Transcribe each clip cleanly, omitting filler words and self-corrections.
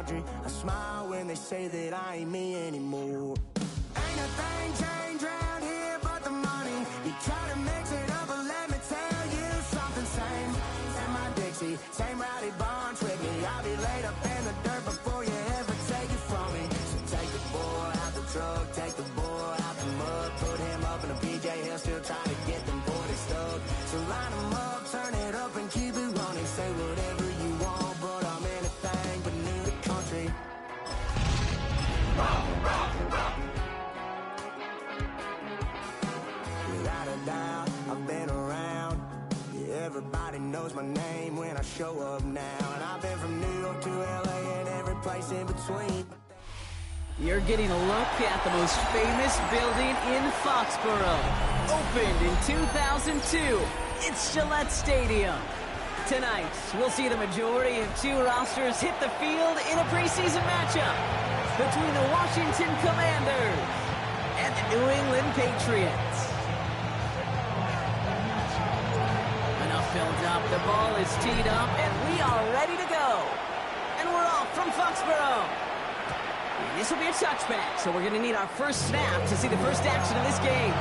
country. I smile when they say that I ain't me anymore. Ain't a thing changed round here but the money. You try to mix it up, but let me tell you something. Same in my Dixie, same rowdy bunch with me. I'll be laid up in the dirt before you ever take it from me. So take the boy out the truck, take the boy out the mud, put him up in a PJ, he'll still try to get them 40 stuck. So line him up, turn it up and keep it running. Say whatever you want, but I'm anything but new to country. Without a doubt, I've been around. Yeah, everybody knows my name when I show up now. And I've been from New York to LA and every place in between. You're getting a look at the most famous building in Foxborough. Opened in 2002, it's Gillette Stadium. Tonight, we'll see the majority of two rosters hit the field in a preseason matchup between the Washington Commanders and the New England Patriots. Enough built up, the ball is teed up, and we are ready to go. And we're off from Foxborough. This will be a touchback, so we're going to need our first snap to see the first action of this game.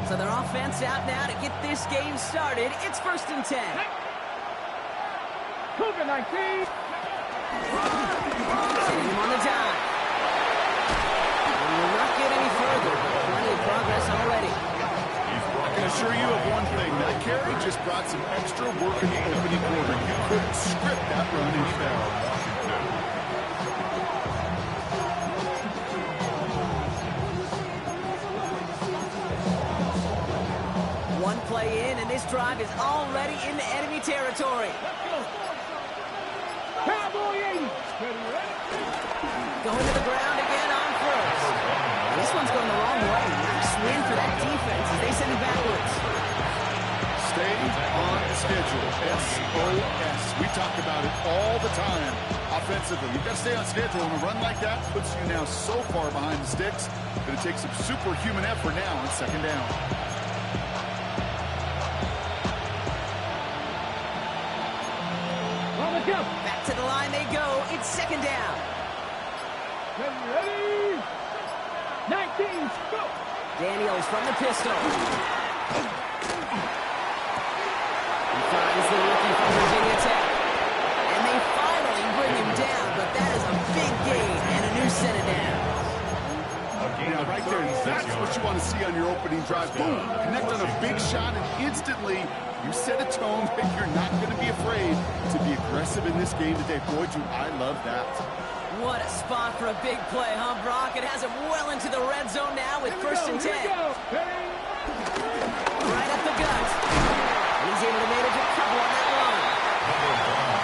So their offense out now to get this game started. It's 1st and 10. Cougar 19. Sitting him on the dime. And we'll not get any further, but plenty of progress already. I can assure you of one thing. That carry just brought some extra work in the opening quarter. You couldn't script that run any better. One play in, and this drive is already into enemy territory. Cowboy 80. Going to the ground again on first. This one's going the wrong way. Nice win for that defense as they send it backwards. Stay on schedule. SOS. We talk about it all the time. Offensively, you've got to stay on schedule, and a run like that puts you now so far behind the sticks that it takes some superhuman effort now on 2nd down. Back to the line they go. It's 2nd down. Ready? 19. Go. Daniels from the pistol. He finds the rookie from Virginia Tech. And they finally bring him down, but that is a big gain and a new set of downs. Now, right there, that's what you want to see on your opening drive. Boom! Connect on a big shot, and instantly you set a tone that you're not going to be afraid to be aggressive in this game today. Boy, do I love that. What a spot for a big play, huh, Brock? It has him well into the red zone now with 1st and 10. Right up the gut. He's able to manage a couple on that run.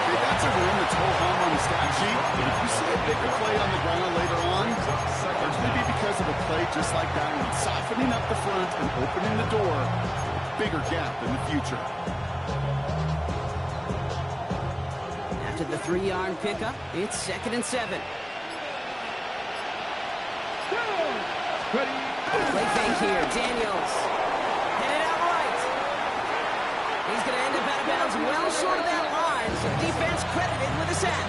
Okay, that's a room that's whole home on the stat sheet. But if you see a bigger play on the ground later on, it's going to be because of a play just like that one. Softening up the front and opening the door. Bigger gap in the future. After the 3-yard pickup, it's 2nd and 7. Play fake here. Daniels. Headed out right. He's going to end up out of bounds well short of that line. So defense credited with a sack.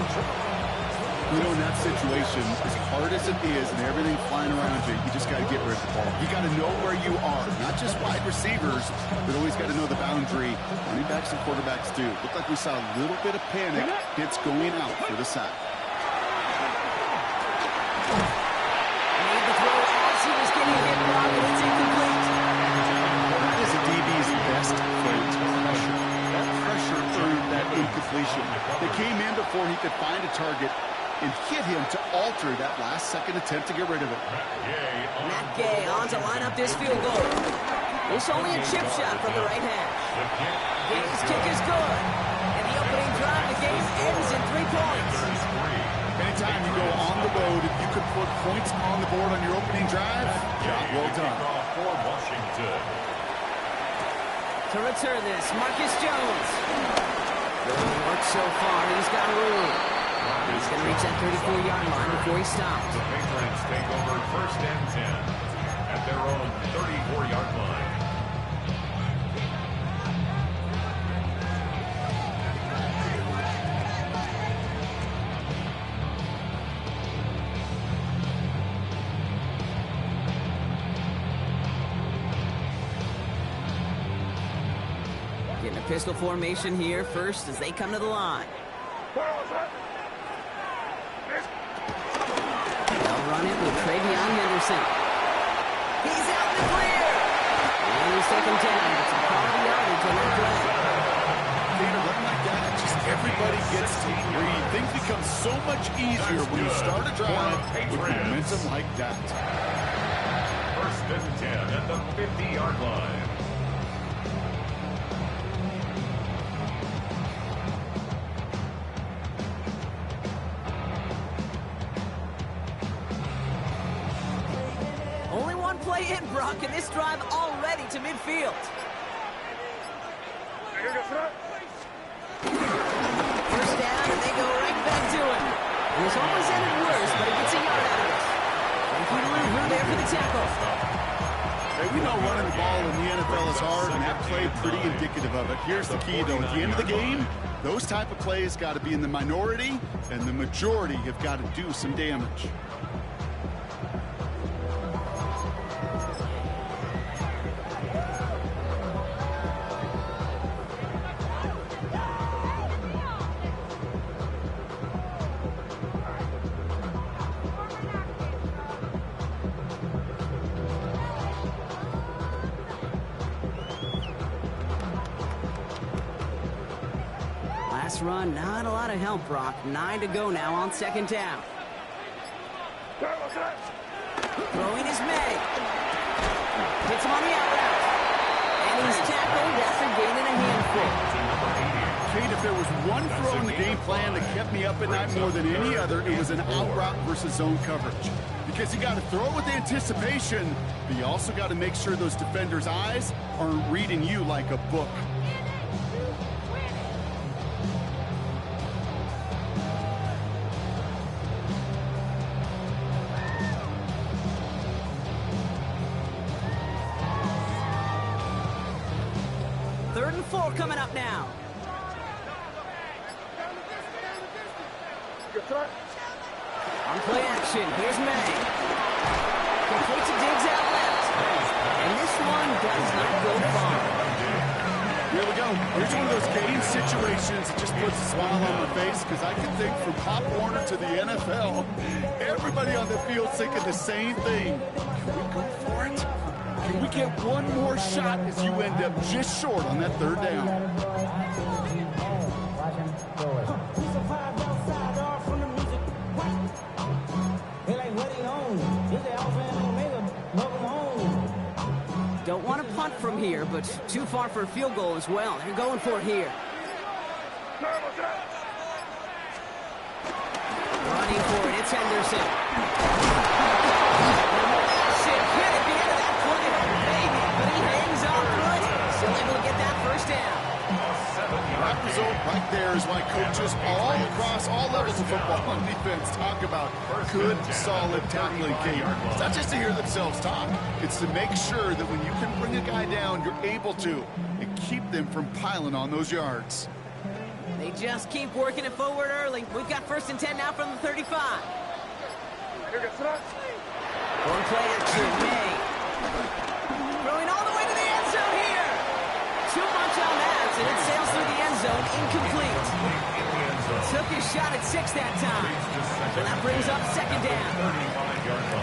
You know, in that situation, as hard as it is and everything flying around you, you just got to get rid of the ball. You got to know where you are. Not just wide receivers, but always got to know the boundary. Running backs and quarterbacks do. Looked like we saw a little bit of panic. Hits going out for the sack. Made the throw as he was getting hit, Brock, and it's incomplete. That is a DB's best trait. Pressure. That pressure earned that incompletion. They came in before he could find a target and hit him to alter that last-second attempt to get rid of it. Matt Gay on to line up this field goal. It's only a chip shot from the right hash. Gay's kick is good. And the opening drive, the game ends in 3 points. Anytime you go on the road, if you could put points on the board on your opening drive, job well done. For Washington. To return this, Marcus Jones. Good work so far. He's got room. He's going to reach that 34-yard line before he stops. The Patriots take over 1st and 10 at their own 34-yard line. Getting a pistol formation here first as they come to the line. They'll run it with Travion Henderson. He's out in the clear! And he's taken down. It's a quality yardage on that play. Peter, running like that, just everybody gets to breathe. Things become so much easier when you start a drive with momentum like that. 1st and 10 at the 50-yard line. Only one play in, Brock, and this drive already to midfield. First down, and they go right back to him. It was almost ended worse, but he gets a yard out of it. Thank you to Lou there for the tackle. Hey, we know running the ball in the NFL is hard, and that play pretty indicative of it. Here's the key, though. At the end of the game, those type of plays got to be in the minority, and the majority have got to do some damage. Last run, not a lot of help, Brock. 9 to go now on 2nd down. Throwing is May. Hits him on the out route. And he's tackled after gaining a handful. Kate, if there was one throw in the game plan that kept me up at night more than any other, it was an out route versus zone coverage. Because you got to throw it with anticipation, but you also got to make sure those defenders' eyes aren't reading you like a book. Third and 4 coming up now. On play action, here's May. Complete to Diggs out left. And this one does not go far. Here we go. Here's one of those game situations that just puts a smile on my face, because I can think from Pop Warner to the NFL, everybody on the field thinking the same thing. Can we go for it? Can we get one more shot as you end up just short on that 3rd down? Don't want to punt from here, but too far for a field goal as well. They're going for it here. Running for it, it's Henderson. Hit at the end of that play, maybe, but he hangs on good. Still able to get that 1st down. That result right there is why coaches all across all levels of football on defense talk about good, solid tackling, Kate. It's not just to hear themselves talk. It's to make sure that when you can bring a guy down, you're able to, and keep them from piling on those yards. They just keep working it forward early. We've got 1st and 10 now from the 35. One play action, May. Throwing all the way to the end zone here. Too much on that, and it sails through the end zone, incomplete. Took his shot at 6 that time. And that brings up 2nd down.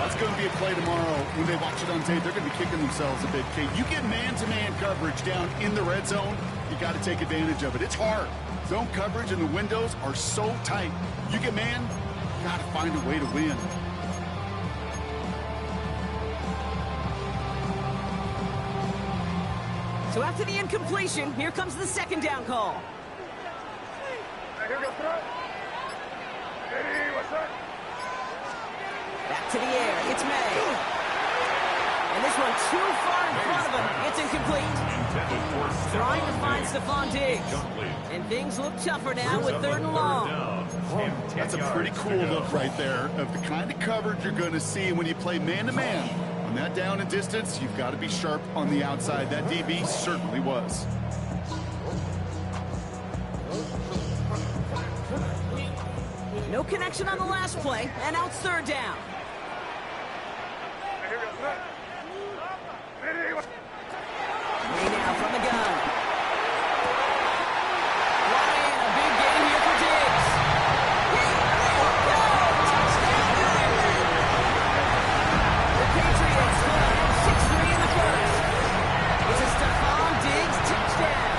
That's going to be a play tomorrow. When they watch it on tape, they're going to be kicking themselves a bit, Kate. You get man-to-man coverage down in the red zone, you got to take advantage of it. It's hard. Zone coverage and the windows are so tight. You get man, you got to find a way to win. So after the incompletion, here comes the 2nd down call. Back to the air, it's May. And this one too far in front of him. It's incomplete. Trying to find Stephon Diggs. And things look tougher now with 3rd and long. That's a pretty cool look right there of the kind of coverage you're going to see when you play man-to-man. On that down and distance, you've got to be sharp on the outside. That DB certainly was. No connection on the last play, and now it's 3rd down. Way now from the gun. Ryan, a big game here for Diggs. The Patriots put on 6-3 in the first. It's a Stephon Diggs touchdown.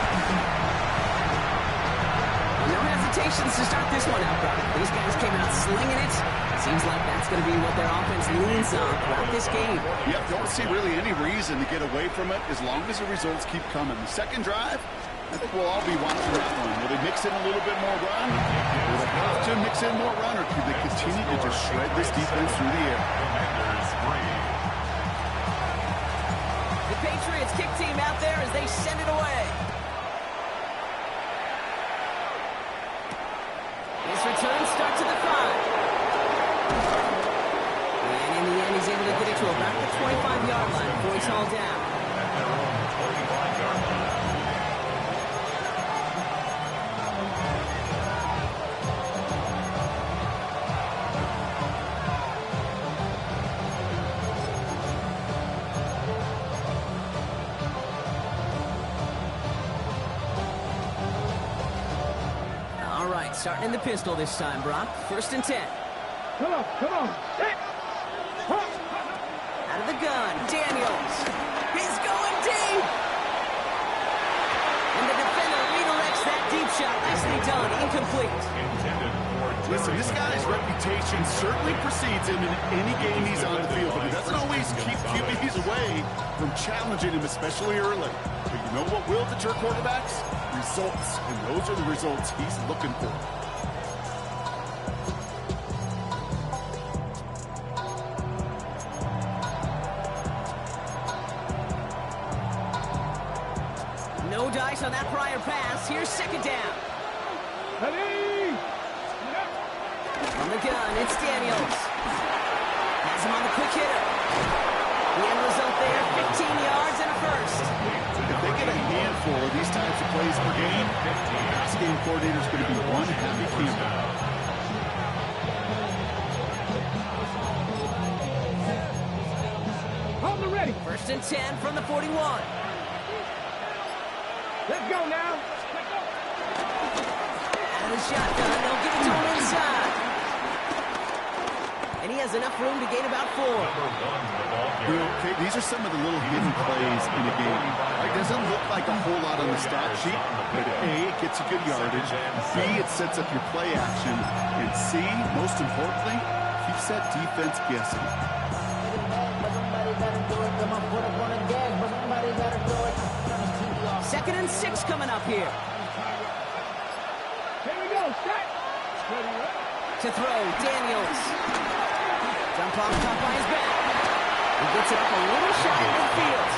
No hesitations to start this one out, Brock. These guys came out slinging it. Seems like that's going to be what their offense leans on throughout this game. Yep, don't see really any reason to get away from it as long as the results keep coming. The second drive, I think we'll all be watching that one. Will they mix in a little bit more run? Will they have to mix in more run, or can they continue to just shred this defense through the air? The Patriots kick team out there as they send it away. This return starts at the 5. And in the end, he's able to get it to about the 25-yard line before he's hauled down. All right, starting in the pistol this time, Brock. 1st and 10. Come on, come on. Hey. Out of the gun, Daniels. He's going deep. And the defender redirects that deep shot. Nicely done, incomplete. Listen, this guy's reputation certainly precedes him in any game he's on the field, but he doesn't always keep QBs away from challenging him, especially early. But you know what will deter quarterbacks? Results, and those are the results he's looking for. No dice on that prior pass. Here's 2nd down. Ready. On the gun, it's Daniels. Has him on the quick hitter. The end result there, 15 yards and a first. If they get a handful of these types of plays per game, the pass game coordinator is going to be one happy camper. On the ready. 1st and 10 from the 41. Let's go now. Out of the shotgun, they'll give it to him inside. And he has enough room to gain about 4. You know, okay, these are some of the little hidden plays in a game. It doesn't look like a whole lot on the stat sheet, but A, it gets you good yardage. B, it sets up your play action. And C, most importantly, keeps that defense guessing. 2nd and 6 coming up here. Here we go. Set. To throw, Daniels. Jump off top by his back. He gets it up a little shy of midfield.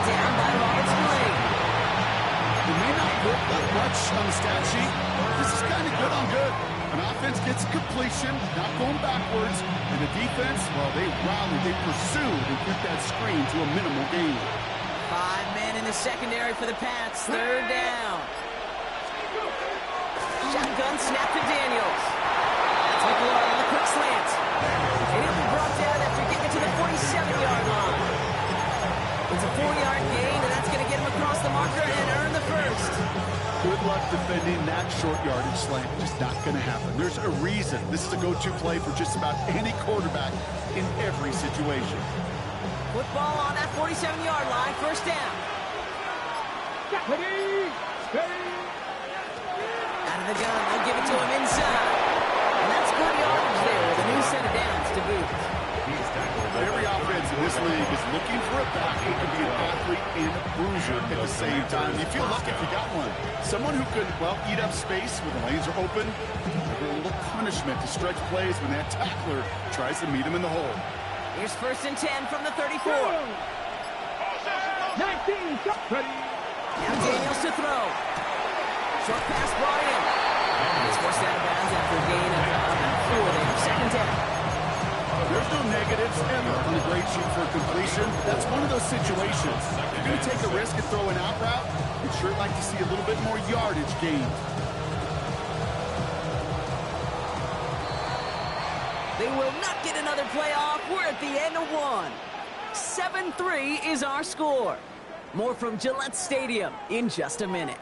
Down by Roberts Blake. It may not look like much on the stat sheet. This is kind of good on good. An offense gets completion, not going backwards, and the defense, well, they rallied, they pursued, and kept that screen to a minimal gain. 5 men in the secondary for the Pats. 3rd down. Shotgun snap to Daniels. That's McLaurin on the quick slant. And he'll be brought down after getting it to the 47-yard line. It's a 4-yard gain, and that's going to get him across the marker and earn the first. Good luck defending that short yardage slant. Just not going to happen. There's a reason. This is a go-to play for just about any quarterback in every situation. Football on that 47-yard line. 1st down. Ready. Ready. Out of the gun, they'll give it to him inside. And that's good yardage there with a new set of downs to boot. Every offense in this league is looking for a back who can be an athlete and a bruiser at the same time. You feel lucky if you got one. Someone who could, well, eat up space when the lanes are open. A little punishment to stretch plays when that tackler tries to meet him in the hole. Here's 1st and 10 from the 34. 19, ready. Now Daniels to throw. Short pass brought in. It's forced out of bounds after a gain of about 4 there. 2nd down. There's no negatives ever on a great shoot for completion. That's one of those situations. If you're going to take a risk and throw an out route, you'd sure like to see a little bit more yardage gained. They will not get another play off. We're at the end of one. 7-3 is our score. More from Gillette Stadium in just a minute.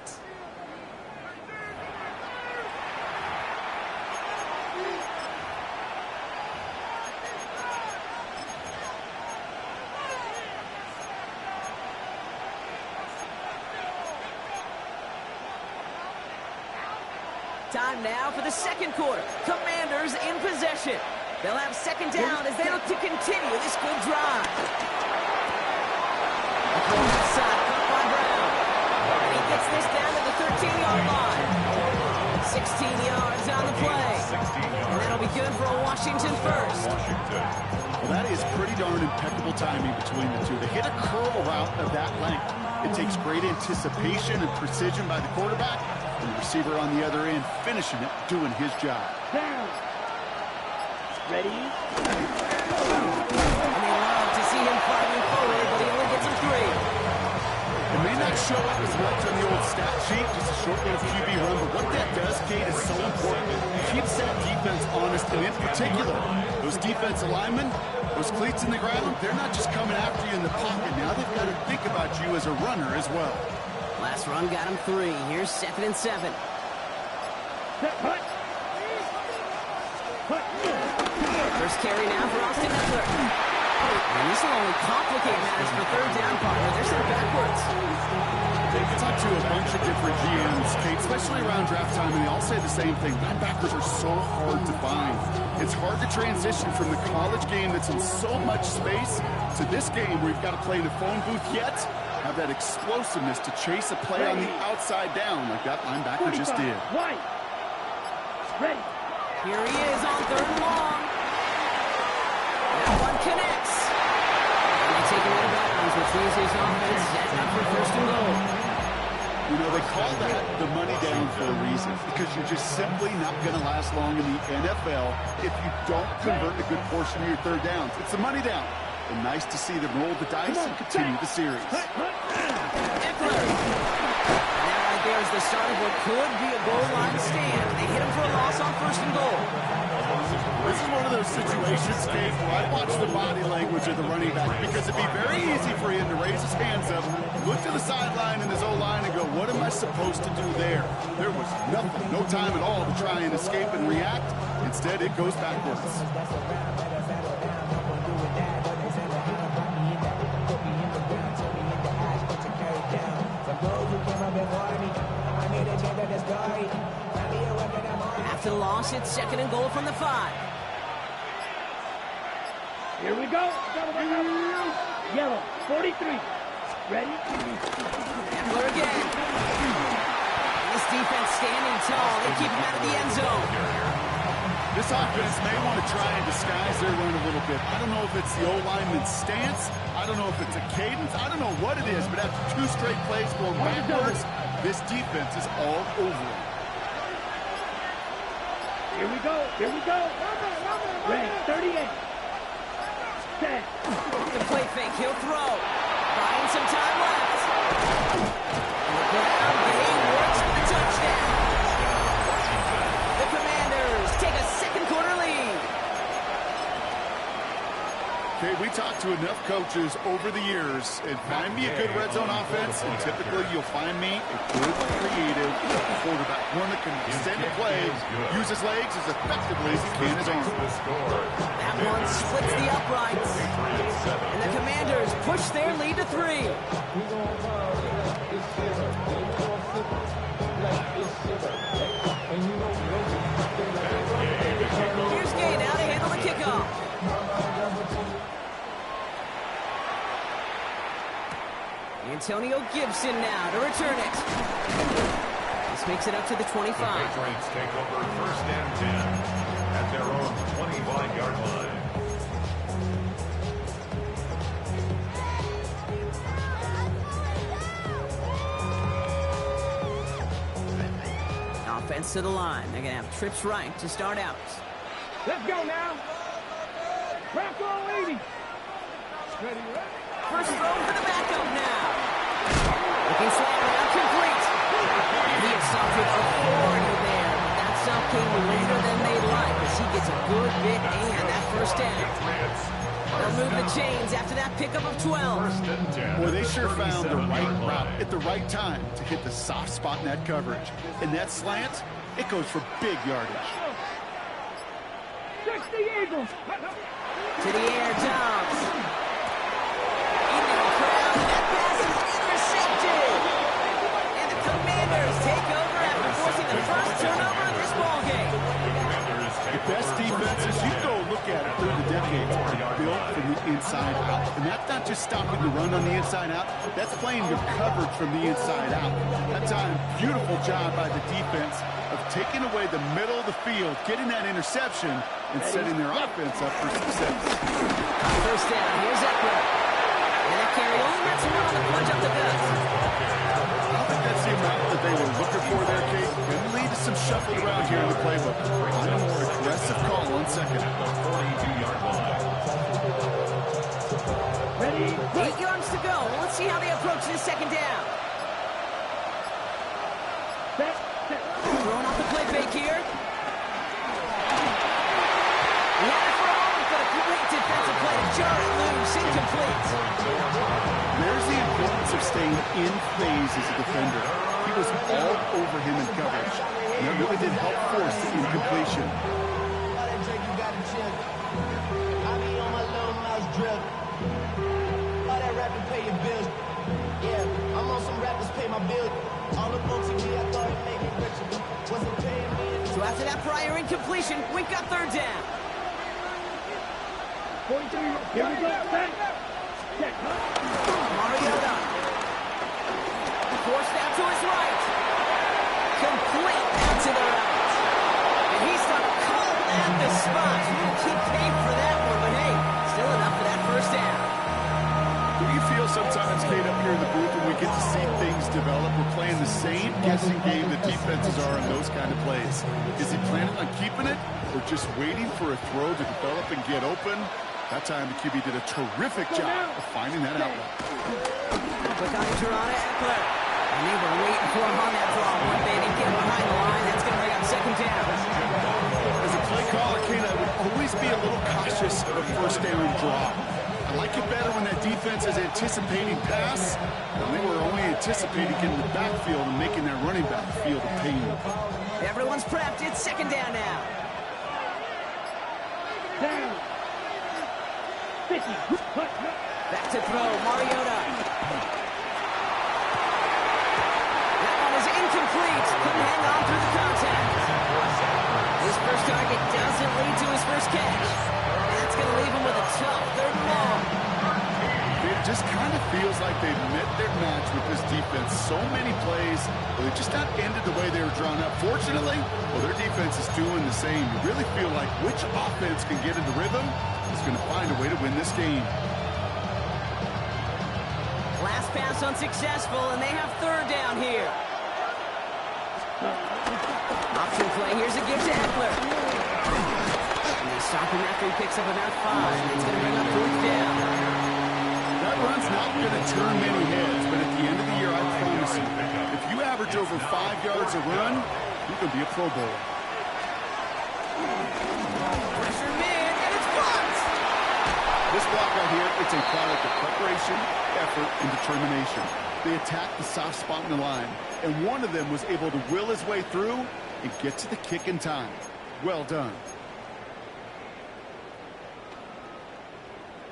Time now for the 2nd quarter. Commanders in possession. They'll have 2nd down as they look to continue this good drive. Inside, caught by Brown. And he gets this down to the 13-yard line. 16 yards on the play. And that'll be good for a Washington first. Well, that is pretty darn impeccable timing between the two. They hit a curl route of that length. It takes great anticipation and precision by the quarterback, and the receiver on the other end finishing it, doing his job. Down. Ready. And they love to see him fighting forward, but he only gets him 3. It may not show up as much on the old stat sheet, just a short little QB run, but what that does, Kate, is so important. It keeps that defense honest, and in particular, those defensive linemen, those cleats in the ground, they're not just coming after you in the pocket. Now they've got to think about you as a runner as well. Last run got him 3. Here's 2nd and 7. Hut. First carry now for Austin Eckler. And this will only complicate matters for 3rd down, partner. They're sent backwards. I talked to a bunch of different GMs, Kate, especially around draft time, and they all say the same thing. Linebackers are so hard to find. It's hard to transition from the college game that's in so much space to this game where you've got to play in a phone booth, yet have that explosiveness to chase a play on the outside down like that linebacker just did. White. Ready. Here he is on 3rd and long. That one connects. And they take him out of bounds, which means his offense set up for 1st and goal. You know, they call that the money down for a reason, because you're just simply not going to last long in the NFL if you don't convert a good portion of your 3rd downs. It's the money down. And nice to see them roll the dice and continue the series. Eckler. There's the start of what could be a goal line stand. They hit him for a loss on 1st and goal. This is one of those situations, Dave, where I watch the body language of the running back, because it'd be very easy for him to raise his hands up, look to the sideline in his O-line and go, what am I supposed to do there? There was nothing, no time at all to try and escape and react. Instead, it goes backwards. After the loss, it's 2nd and goal from the 5. Here we go. Yellow. 43. Ready. Eckler again. This defense standing tall. They keep him out of the end zone. This offense may want to try and disguise their run a little bit. I don't know if it's the O-lineman's stance. I don't know if it's a cadence. I don't know what it is, but after 2 straight plays going backwards, this defense is all over it. Here we go. Here we go. Ready. 38. Set. The play fake. He'll throw. Buying some time left. And the game works for the touchdown. The Commanders take a 2nd quarter lead. Okay, we talked to enough coaches over the years, and find me a good red zone offense, and typically you'll find me a good, creative quarterback. One that can extend the play, use his legs as effectively as he can his arm. That one splits the uprights. And the Commanders push their lead to 3. Here's Gay now to handle the kickoff. Antonio Gibson now to return it. This makes it up to the 25. The Patriots take over 1st and 10 at their own 25-yard line. defense to the line. They're going to have trips right to start out. Let's go now. Crack all 80. Ready, ready. First throw for the backup now. Looking slant route complete. And he assaulted authority there. But that stop came later than they'd like as he gets a good bit and that first down. They'll move the chains after that pickup of 12. Boy, they sure found the right route at the right time to hit the soft spot in that coverage. And that slant, it goes for big yardage. 60 Eagles. To the air, Dobbs. Into the crowd, and that pass is intercepted. And the Commanders take over after forcing the first turnover of this ballgame. The best defenses, you go look at it through the decades, are built from the inside out. And that's not just stopping the run on the inside out. That's playing your coverage from the inside out. That time, beautiful job by the defense of taking away the middle of the field, getting that interception, and setting their offense up for success. First down, here's Eckler. And that carry only gets one on the punch up the gut. I don't think that's the amount that they were looking for there, Kate. Could lead to some shuffled around here in the playbook. On a more aggressive call on second. 42-yard line. Ready. 8 yards to go. Let's see how they approach this second down. Set. Throwing off the play fake here. Not for home, but a great defensive play to jar it loose, incomplete. There's the importance of staying in phase as a defender. He was all over him in coverage. And that really did help force the incompletion. So after that prior incompletion, we've got third down. 43. Here we go. Set. Mariota. Forced out to his right. Complete out to the right. And he's done cold at the spot. We'll keep paying for that one, but hey, still enough for that first down. Do you feel sometimes, Kate, up here in the booth when we get to see things develop, we're playing the same guessing game that defenses are in those kind of plays? Is he planning on keeping it or just waiting for a throw to develop and get open? That time the QB did a terrific job of finding that outlet. Quick on Toronto Eckler. And they were waiting for him on that draw. One they didn't get him behind the line. That's going to bring up second down. As a play caller, Kate, I would always be a little cautious of a first down draw. I like it better when that defense is anticipating pass than they were only anticipating getting the backfield and making that running back feel the pain. Everyone's prepped. It's second down now. Down. 50. Back to throw. Mariota. That one is incomplete. Couldn't hang on through the contact. His first target doesn't lead to his first catch. That's going to leave him with a tough third and long. It just kind of feels like they've met their match with this defense. So many plays, but they just not ended the way they were drawn up. Fortunately, well, their defense is doing the same. You really feel like which offense can get into rhythm is going to find a way to win this game. Last pass unsuccessful, and they have third down here. Option play. Here's a give to Eckler. And they stop him after he picks up about 5. It's going to bring up fourth down. That run's not going to turn many heads, but at the end of the year, I promise you, if you average over 5 yards a run, you're going to be a Pro Bowler. Pressure mid, and it's blocked. This block right here, it's a product of preparation, effort, and determination. They attacked the soft spot in the line, and one of them was able to will his way through and get to the kick in time. Well done.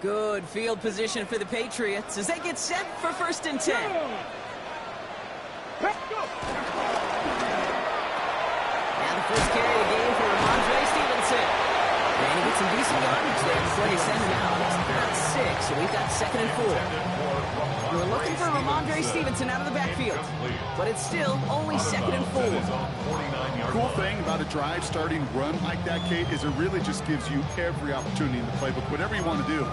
Good field position for the Patriots as they get set for 1st and 10. Let's go. Now the first carry of the game for Ramondre Stevenson. And he gets some decent yardage there before they send him out. It's about 6, so we've got 2nd and 4. We're looking for Ramondre Stevenson out of the backfield, but it's still only 2nd and 4. Cool thing about a drive starting run like that, Kate, is it really just gives you every opportunity in the playbook, whatever you want to do.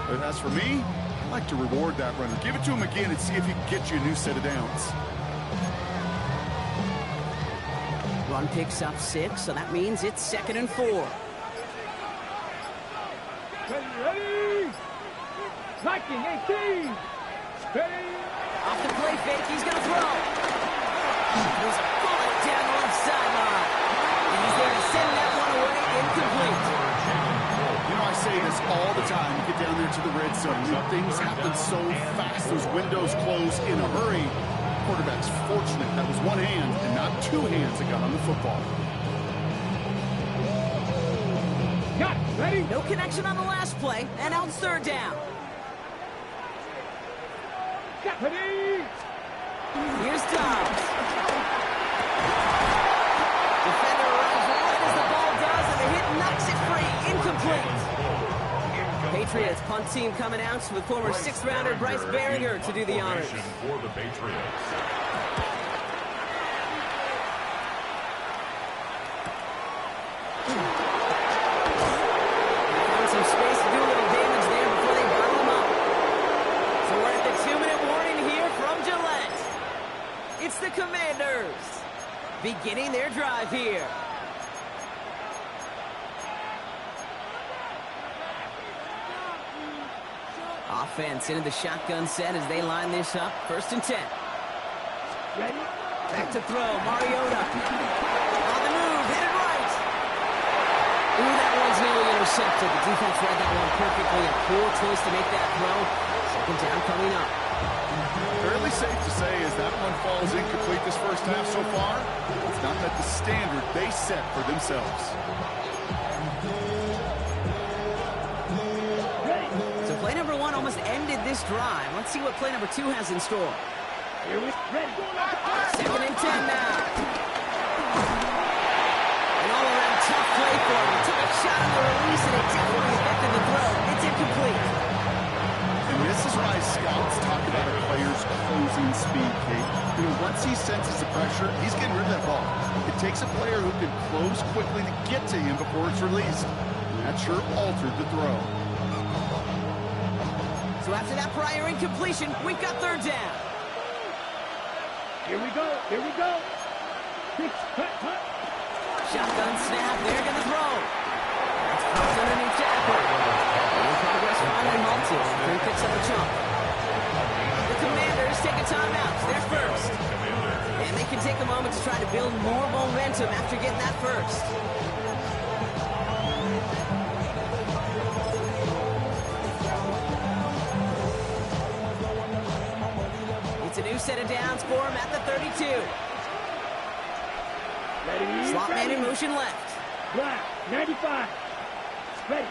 But as for me, I like to reward that runner. Give it to him again and see if he can get you a new set of downs. Run picks up 6, so that means it's 2nd and 4. Ready? Liking 18. Ready? Off the play fake, he's going to throw. There's a bullet down the left sideline. And he's there to send that one away, incomplete. You know, I say this all the time. You get down there to the red zone. Things happen so fast. Those windows close in a hurry. Quarterback's fortunate that was one hand and not two hands that got on the football. Got it. Ready? No connection on the last play, and now it's 3rd down. Got ready. Here's Dobbs. Defender arrives right as the ball does, and the hit knocks it free. Incomplete. Patriots punt team coming out with former 6th-rounder Bryce Barringer to do the honors. For the Patriots. Found some space to do a little damage there before they bottle him up. So we're at the 2-minute warning here from Gillette. It's the Commanders beginning their drive here. Offense into the shotgun set as they line this up. 1st and 10. Ready? Back to throw. Mariota. On the move. Headed right. Ooh, that one's nearly intercepted. The defense read that one perfectly. A poor choice to make that throw. 2nd down coming up. Fairly safe to say as that one falls incomplete this first half so far, it's not met the standard they set for themselves. So play number 1 almost ended this drive. Let's see what play number 2 has in store. Here we ready. 2nd and 10 now. An all-around tough play for him. He took a shot on the release, and it definitely affected the throw. It's incomplete. And this is why scouts talk about a player's closing speed, Kate. You know, once he senses the pressure, he's getting rid of that ball. It takes a player who can close quickly to get to him before it's released. And that sure altered the throw. So after that prior incompletion, we've got 3rd down. Here we go. Here we go. Hut. Shotgun snap. They're going to throw. That's crossed underneath Jackson. And progress finally halted. 3 picks up a chunk. The Commanders take a timeout. They're first. And they can take a moment to try to build more momentum after getting that first. It's a new set of downs for him at the 32. Ready. Slot man ready. in motion left. Black. 95. Ready.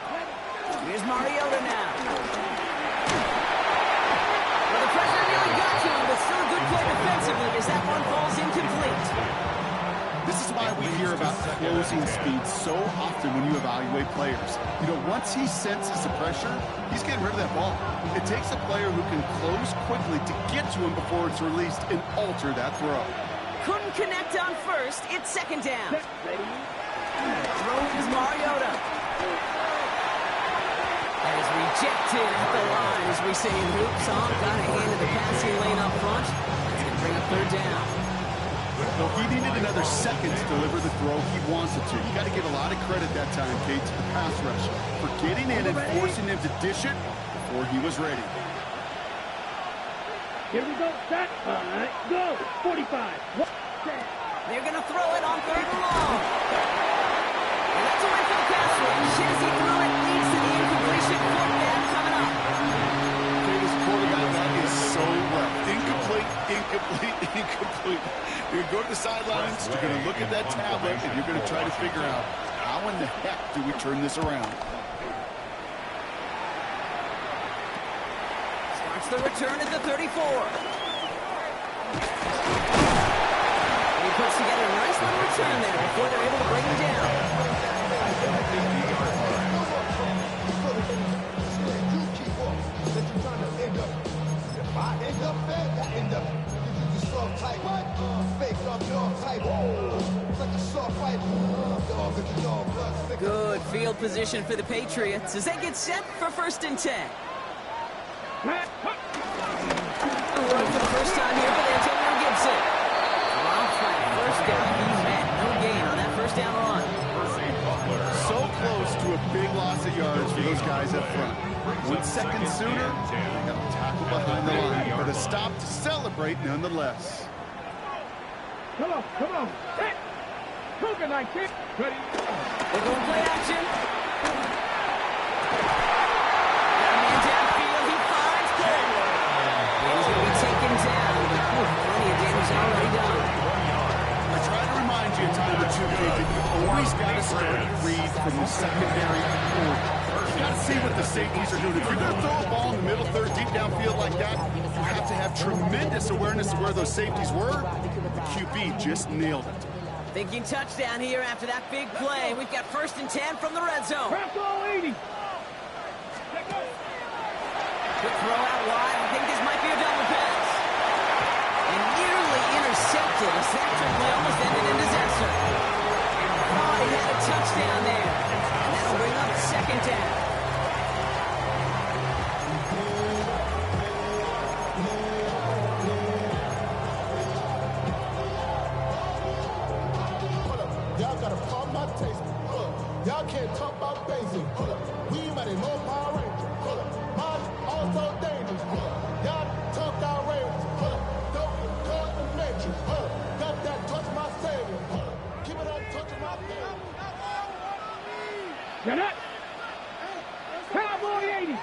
Here's Mariota now. Well, the pressure nearly got to him, but still a good play defensively as that one falls incomplete. This is why we hear about closing speed so often when you evaluate players. You know, once he senses the pressure, he's getting rid of that ball. It takes a player who can close quickly to get to him before it's released and alter that throw. Couldn't connect on first. It's 2nd down. Ready. Throws Mariota. That is rejected at the line, as we say in hoops. Got a hand in the passing lane up front. That's going to bring up 3rd down. Well, he needed another second to deliver the throw he wanted to. You got to give a lot of credit that time, Kate, to the pass rush for getting in and forcing him to dish it before he was ready. Here we go. Set. All right. Go. 45. They're going to throw it on 3rd and long. And that's away from the pass rush. As he threw it, leads to the incompletion. 4th down coming up. This quarterback, that is so well. Incomplete, incomplete, incomplete. You're going to go to the sidelines, you're going to look at that tablet, and you're going to try to figure out how in the heck do we turn this around. Starts the return at the 34. And he puts together a nice little return there before they're able to bring him down. Good field position for the Patriots as they get set for 1st and 10. Run for the first time here for Antonio Gibson. Drop flat, 1st down, he met, no gain yards for those guys up front. 1 second sooner, they got a tackle behind the line, but a stop to celebrate nonetheless. Come on, come on. Hit. Coconut kick. Ready. They're going play action. Man downfield, he finds Cole. He's going to be taken down, but plenty of damage already done. I try to remind you a time or two, Kate, that you always got to start to read from the secondary forward. You got to see what the safeties are doing. If you're going to throw a ball in the middle third, deep downfield like that, you have to have tremendous awareness of where those safeties were. The QB just nailed it. Thinking touchdown here after that big play. We've got 1st and 10 from the red zone. Crack all 80. Quick throw out wide. I think this might be a double pass. And nearly intercepted as that play almost ended in disaster. Thought he had a touchdown there. And that'll bring up 2nd down. Y'all can't talk about basic. We might have no Power Ranger. Mine also dangerous. Y'all talk outrageous. Don't call the nature. Got that touch my savior. Keep it on touching my savior. Get up. Cowboy 80.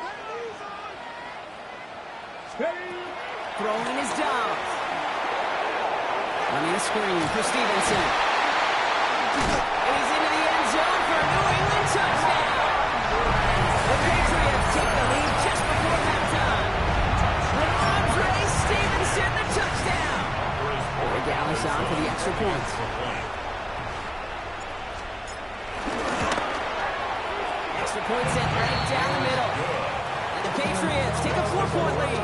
Throwing his down. Running a screen for Stevenson. And he's into the end zone for a New England touchdown. The Patriots take the lead just before halftime. Andre Stevenson, the touchdown. Big Alice on for the extra point. Extra point set right down the middle. And the Patriots take a 4-point lead.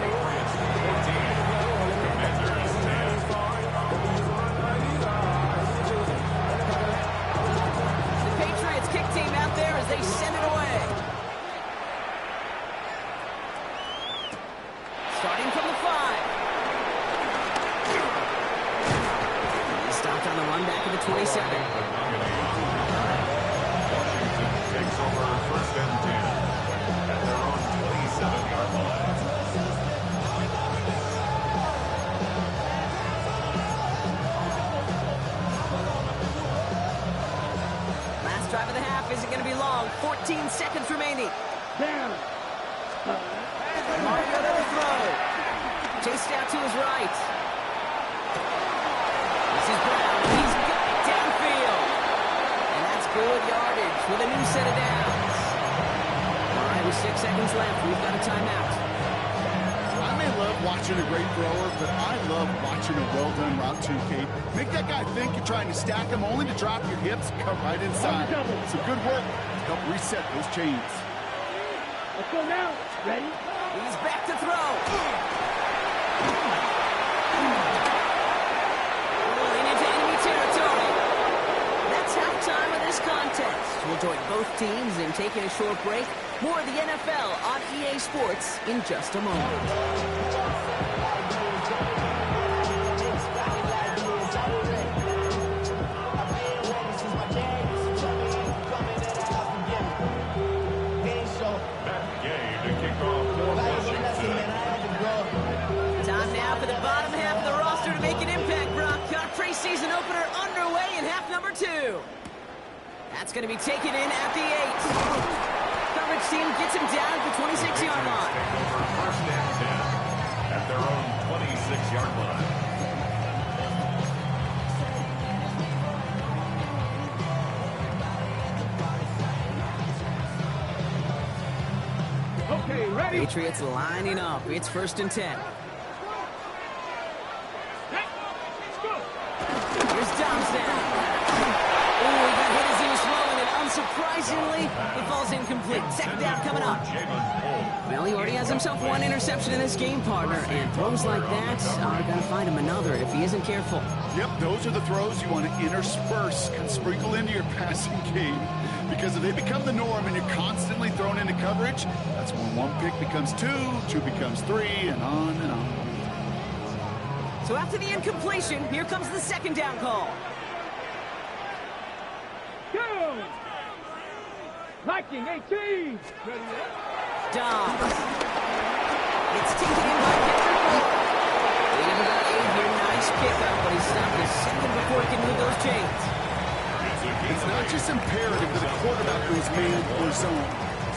Kick team out there as they send it away. Starting from the 5. He stopped on the run back at the 27. Takes over 1st and 10 at their own 27-yard line. Drive of the half isn't going to be long. 14 seconds remaining. Down. Mario to the throw. Chased out to his right. This is Brown. He's got it downfield. And that's good yardage with a new set of downs. All right, with 6 seconds left, we've got a timeout. I may love watching a great thrower, but I love watching a well-done route too, Kate. Make that guy think you're trying to stack him only to drop your hips, come right inside. Some good work to help reset those chains. Let's go now. Ready? He's back to throw. Rolling into enemy territory. That's halftime of this contest. We'll join both teams in taking a short break. More of the NFL on EA Sports in just a moment. Time now for the bottom half of the roster to make an impact, Brock. Our preseason opener underway in half number 2. That's going to be taken in at the 8. Coverage team gets him down at the 26-yard line. 1st and 10 at their own 26-yard line. Okay, ready? Patriots lining up. It's 1st and 10. Let's go. Here's Dobbs now. Oh, he got hit as he was throwing, and unsurprisingly, it falls incomplete. 2nd down coming up. Well, he already has himself 1 interception in this game, partner, and throws like that are going to find him another if he isn't careful. Yep, those are the throws you want to intersperse and sprinkle into your passing game. Because if they become the norm and you're constantly thrown into coverage, that's when 1 pick becomes 2, 2 becomes 3, and on and on. So after the incompletion, here comes the 2nd down call. Go. Hiking 18. Dobbs. It's taken in by Kendrick Moore. Gain of about 8 here. Nice pickup, but he stopped a second before he can move those chains. It's not just imperative that a quarterback goes man or zone.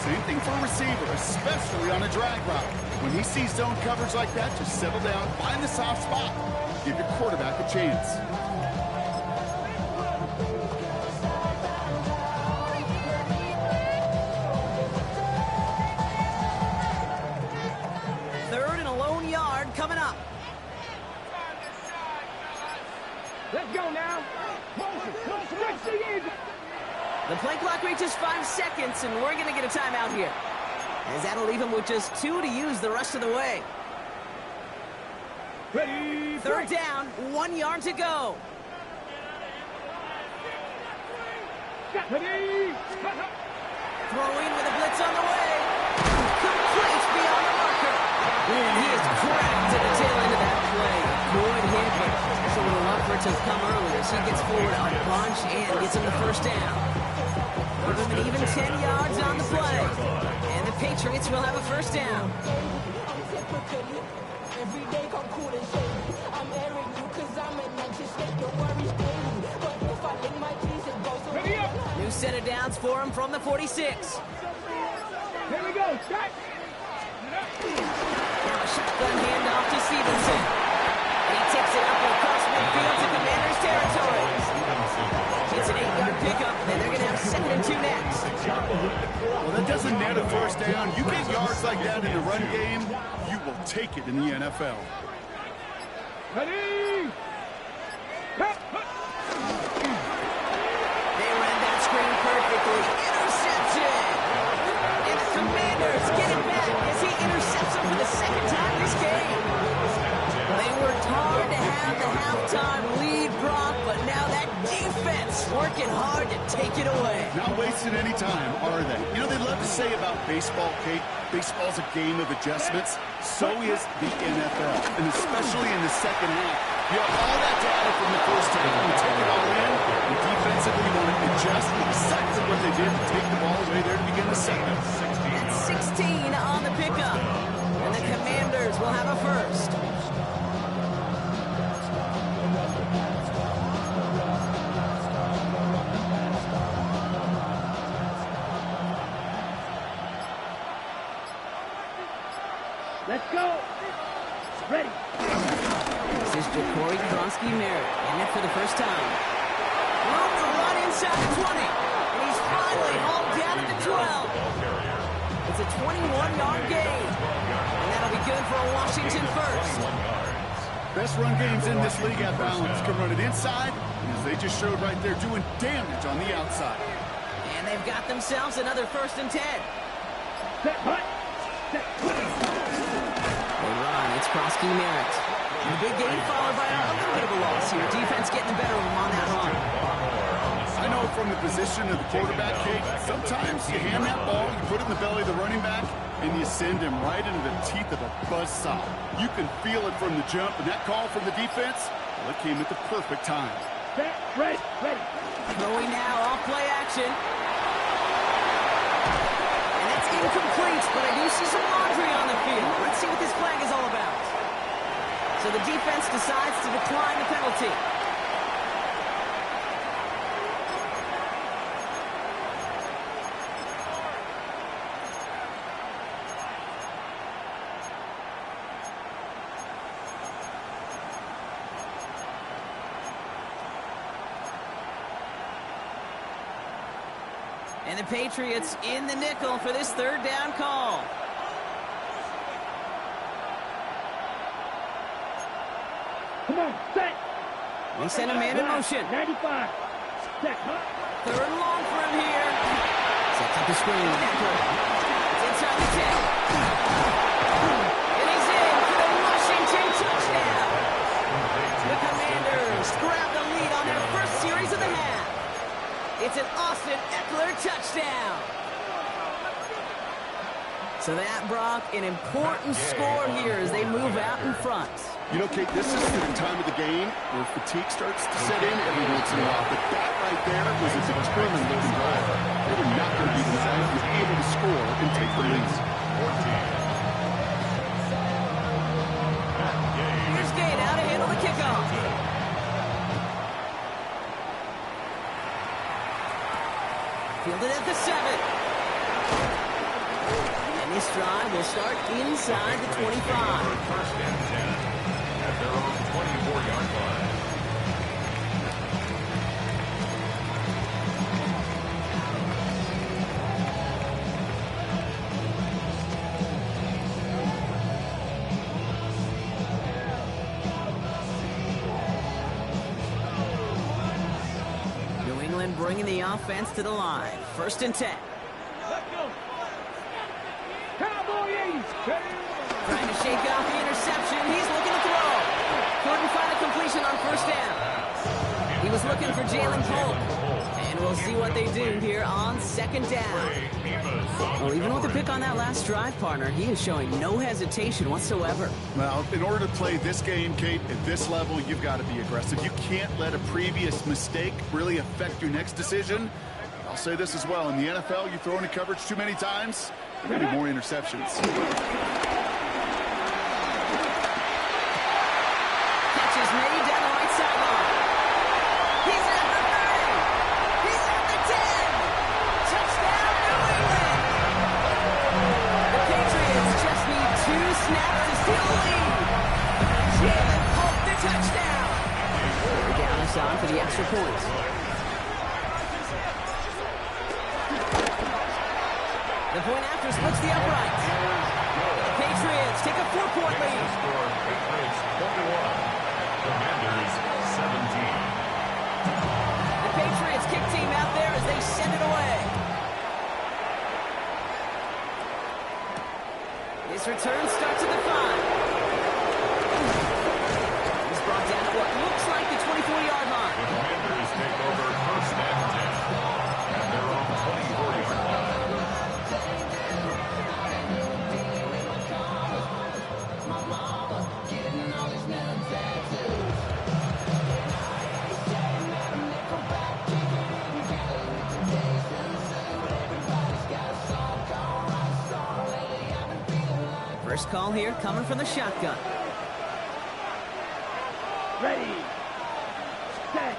Same thing for a receiver, especially on a drag route. When he sees zone coverage like that, just settle down, find the soft spot. Give your quarterback a chance. Third and a lone yard coming up. Let's go now. Stretch the edge. The play clock reaches 5 seconds, and we're going to get a timeout here, as that'll leave him with just 2 to use the rest of the way. Ready. Third down, 1 yard to go. Ready. Throwing with a blitz on the way. Complete beyond the marker. And he is cracked at the tail end of that play. Good hit, but so would have loved for it to come earlier as he gets forward a bunch and gets him the first down. Give him an even 10 yards on the play. And the Patriots will have a first down. New set of downs for him from the 46. Here we go. Shot. Now a shotgun handoff to Stevenson. And he takes it up across midfield to Commanders territory. It's an 8-yard pickup, and they're going to have 2nd and 2 next. Well, that doesn't net a first down. You get yards like that in a run game, you will take it in the NFL. Ready. They read that screen perfectly. Interception! And the Commanders get it back as he intercepts him for the 2nd time this game. They worked hard to have the halftime lead, Brock, but now that defense working hard to take it away. Not wasting any time, are they? You know, they love to say about baseball, Kate, baseball's a game of adjustments. So is the NFL, and especially in the second half. You have all that data from the first half. You take it all in, and defensively you want to adjust exactly what they did to take the ball away there to begin the second. That's 16 on the pickup, and the Commanders will have a first. Let's go. Ready. This is Ja'Cory Kronsky-Merritt, and it for the first time. Room to run inside the 20, and he's finally hauled down at the 12. It's a 21-yard gain, and that'll be good for a Washington first. Best run games in this league at balance. Can run it inside, as they just showed right there, doing damage on the outside. And they've got themselves another 1st and 10. Set. Hut. Set. They run. It's Kronsky-Merritt. And a big gain followed by a little bit of a loss here. Defense getting the better of him on that run. I know from the position of the quarterback, Kate, sometimes you hand that ball, you put it in the belly of the running back, and you send him right into the teeth of a buzzsaw. You can feel it from the jump, and that call from the defense, well, it came at the perfect time. Set. Ready. Throwing now off play action. And that's incomplete, but I do see some laundry on the field. Let's see what this flag is all about. So the defense decides to decline the penalty. And the Patriots in the nickel for this 3rd down call. Come on. Set. They send a man in motion. 95. Set. Hut. 3rd and long for him here. Sets up the screen. Eckler. It's inside the 10. And he's in for the Washington touchdown. The Commanders grab the lead on their first series of the half. It's an Austin Eckler touchdown. So that, Brock, an important score here as they move out in front. You know, Kate, this is the time of the game where fatigue starts to set in every once in a while. But that right there was a determined looking drive. They were not going to be denied. He was able to score and take the lead. Here's Gay now to handle the kickoff. Fielded at the 7. And this drive will start inside the 25. First and 10 at their own 24-yard line. New England bringing the offense to the line. First and 10. Trying to shake off the interception. He's looking to throw. Couldn't find a completion on first down. He was looking for Jalen Polk. And we'll see what they do here on second down. Well, even with the pick on that last drive, partner, he is showing no hesitation whatsoever. Well, in order to play this game, Kate, at this level, you've got to be aggressive. You can't let a previous mistake really affect your next decision. I'll say this as well. In the NFL, you throw into coverage too many times, there may be more interceptions. Catch is made down the right sideline. He's at the 30. He's at the 10. Touchdown, New England. The Patriots just need 2 snaps to steal the lead. Jalen Polk, the touchdown. Third down is on for the extra point. The point after splits the upright. The Patriots take a 4-point lead. Patriots 21, Commanders 17. The Patriots kick team out there as they send it away. This return starts at the 5. He's brought down at what looks like the 24-yard line. The Commanders take over first and 10 at their own 24-yard line. First call here coming from the shotgun. Ready. Set.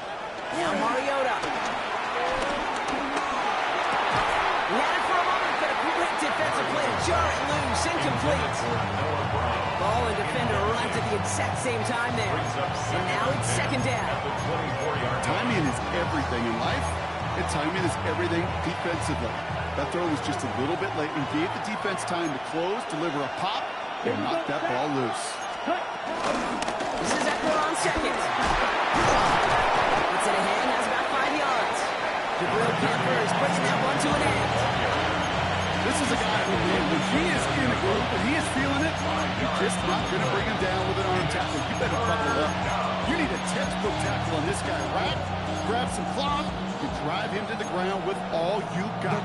Now Mariota. He had it for a moment, but a great defensive play to jar it loose, incomplete. Ball and defender arrived at the exact same time there. And now it's second down. Timing is everything in life, and timing is everything defensively. That throw was just a little bit late and gave the defense time to close, deliver a pop, and knock that ball loose. This is Eckler on second. It's in a hand, has about 5 yards. Jabril Peppers is bringing that one to an end. This is a guy who, when he is in a group and he is feeling it, you're just not going to bring him down with an arm tackle. You better buckle up. You need a textbook tackle on this guy, right? Grab some cloth and drive him to the ground with all you got.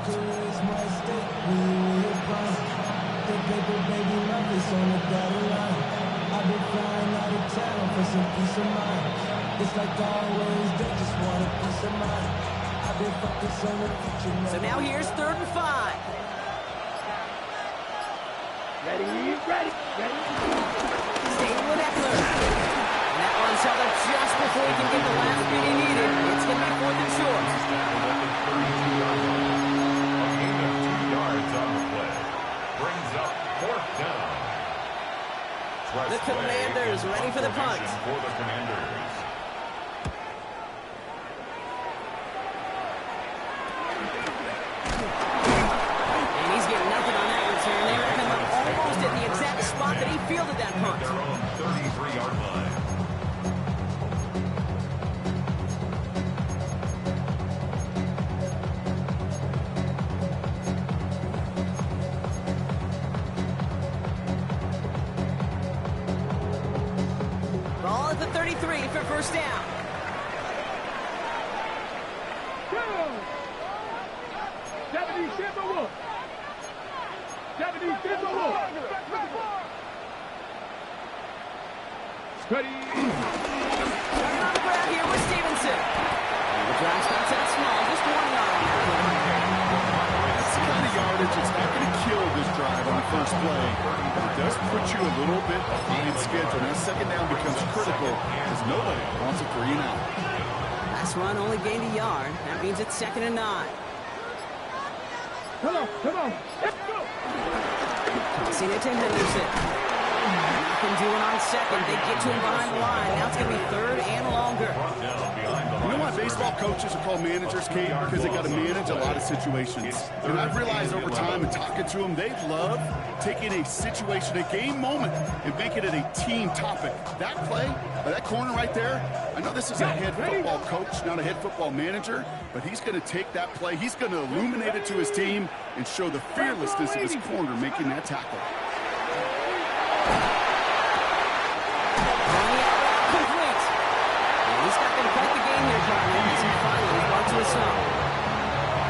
So now here's 3rd and 5. Ready. Ready. Ready. Staying with Eckler. And that one's held up just before he can get the last beat he needed. It's going to be 4th and short. A gain of 2 yards on the play. Brings up 4th down. The Commanders ready for the punt. For the Commanders. And he's getting nothing on that return. They were coming almost at the exact spot that he fielded that punt. Their own 33-yard line. Ball at the 33 for first down. Ready. Starting on the ground here with Stevenson. The drive starts out small, just 1 yard. That's the kind of yardage it's not going to kill this drive on the first play. It does put you a little bit behind schedule. Now second down becomes critical because nobody wants a 3 and out. Last run only gained a yard. That means it's 2nd and 9. Come on. Let's go. Tossing it to Henderson. Nothing doing on 2nd. They get to him behind the line. Now it's going to be 3rd and longer. You know why baseball coaches are called managers, Kate? Because they got to manage a lot of situations. And I've realized over time and talking to them, they love taking a situation, a game moment, and making it a team topic. That play, that corner right there, I know this is a head football coach, not a head football manager, but he's going to take that play, he's going to illuminate it to his team and show the fearlessness of his corner making that tackle. Complete. He's not going to cut the game here, partner, as he finally brought to a stop.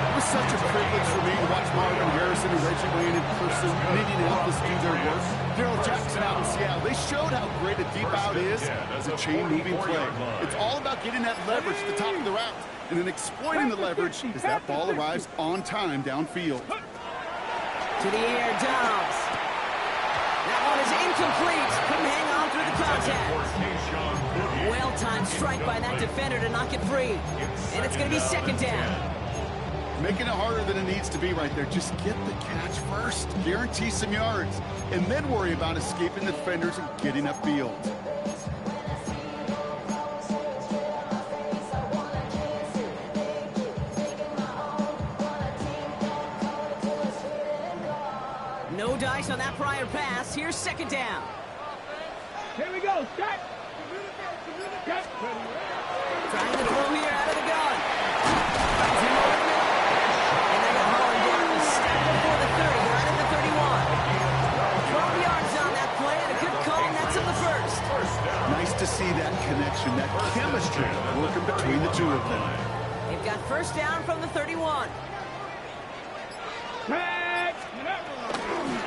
It was such a privilege for me to watch Marvin Harrison and Reggie Wayne in person in Indianapolis do their work. Darryl Jackson out in Seattle. They showed how great a deep out is as a chain-moving play. It's all about getting that leverage at the top of the route and then exploiting the leverage as that ball arrives on time downfield. To the air, Dobbs. That one is incomplete. Couldn't hang on through the contact. Well-timed strike by that defender to knock it free. And it's going to be 2nd down. Making it harder than it needs to be right there. Just get the catch first. Guarantee some yards. And then worry about escaping the defenders and getting upfield. No dice on that prior pass. Here's 2nd down. Here we go. Set. Trying to throw here out of the gun. And they got Holland down to step before the 30, right at the 31. 12 yards on that play, and a good call, and that's in the 1st. Nice to see that connection, that chemistry working between the two of them. They've got 1st down from the 31.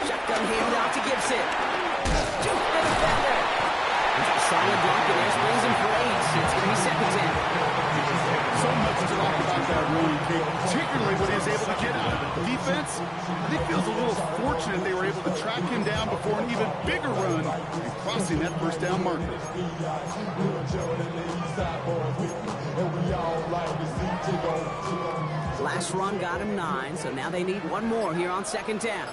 Shotgun handout to Gibson. Juke the defender. Solid block, and there's Wilson for 8. It's going to be 2nd down. So much to talk about that run, Kate, particularly what he was able to get out of it. The defense, I think, feels a little fortunate they were able to track him down before an even bigger run and crossing that 1st down marker. Last run got him 9, so now they need one more here on 2nd down.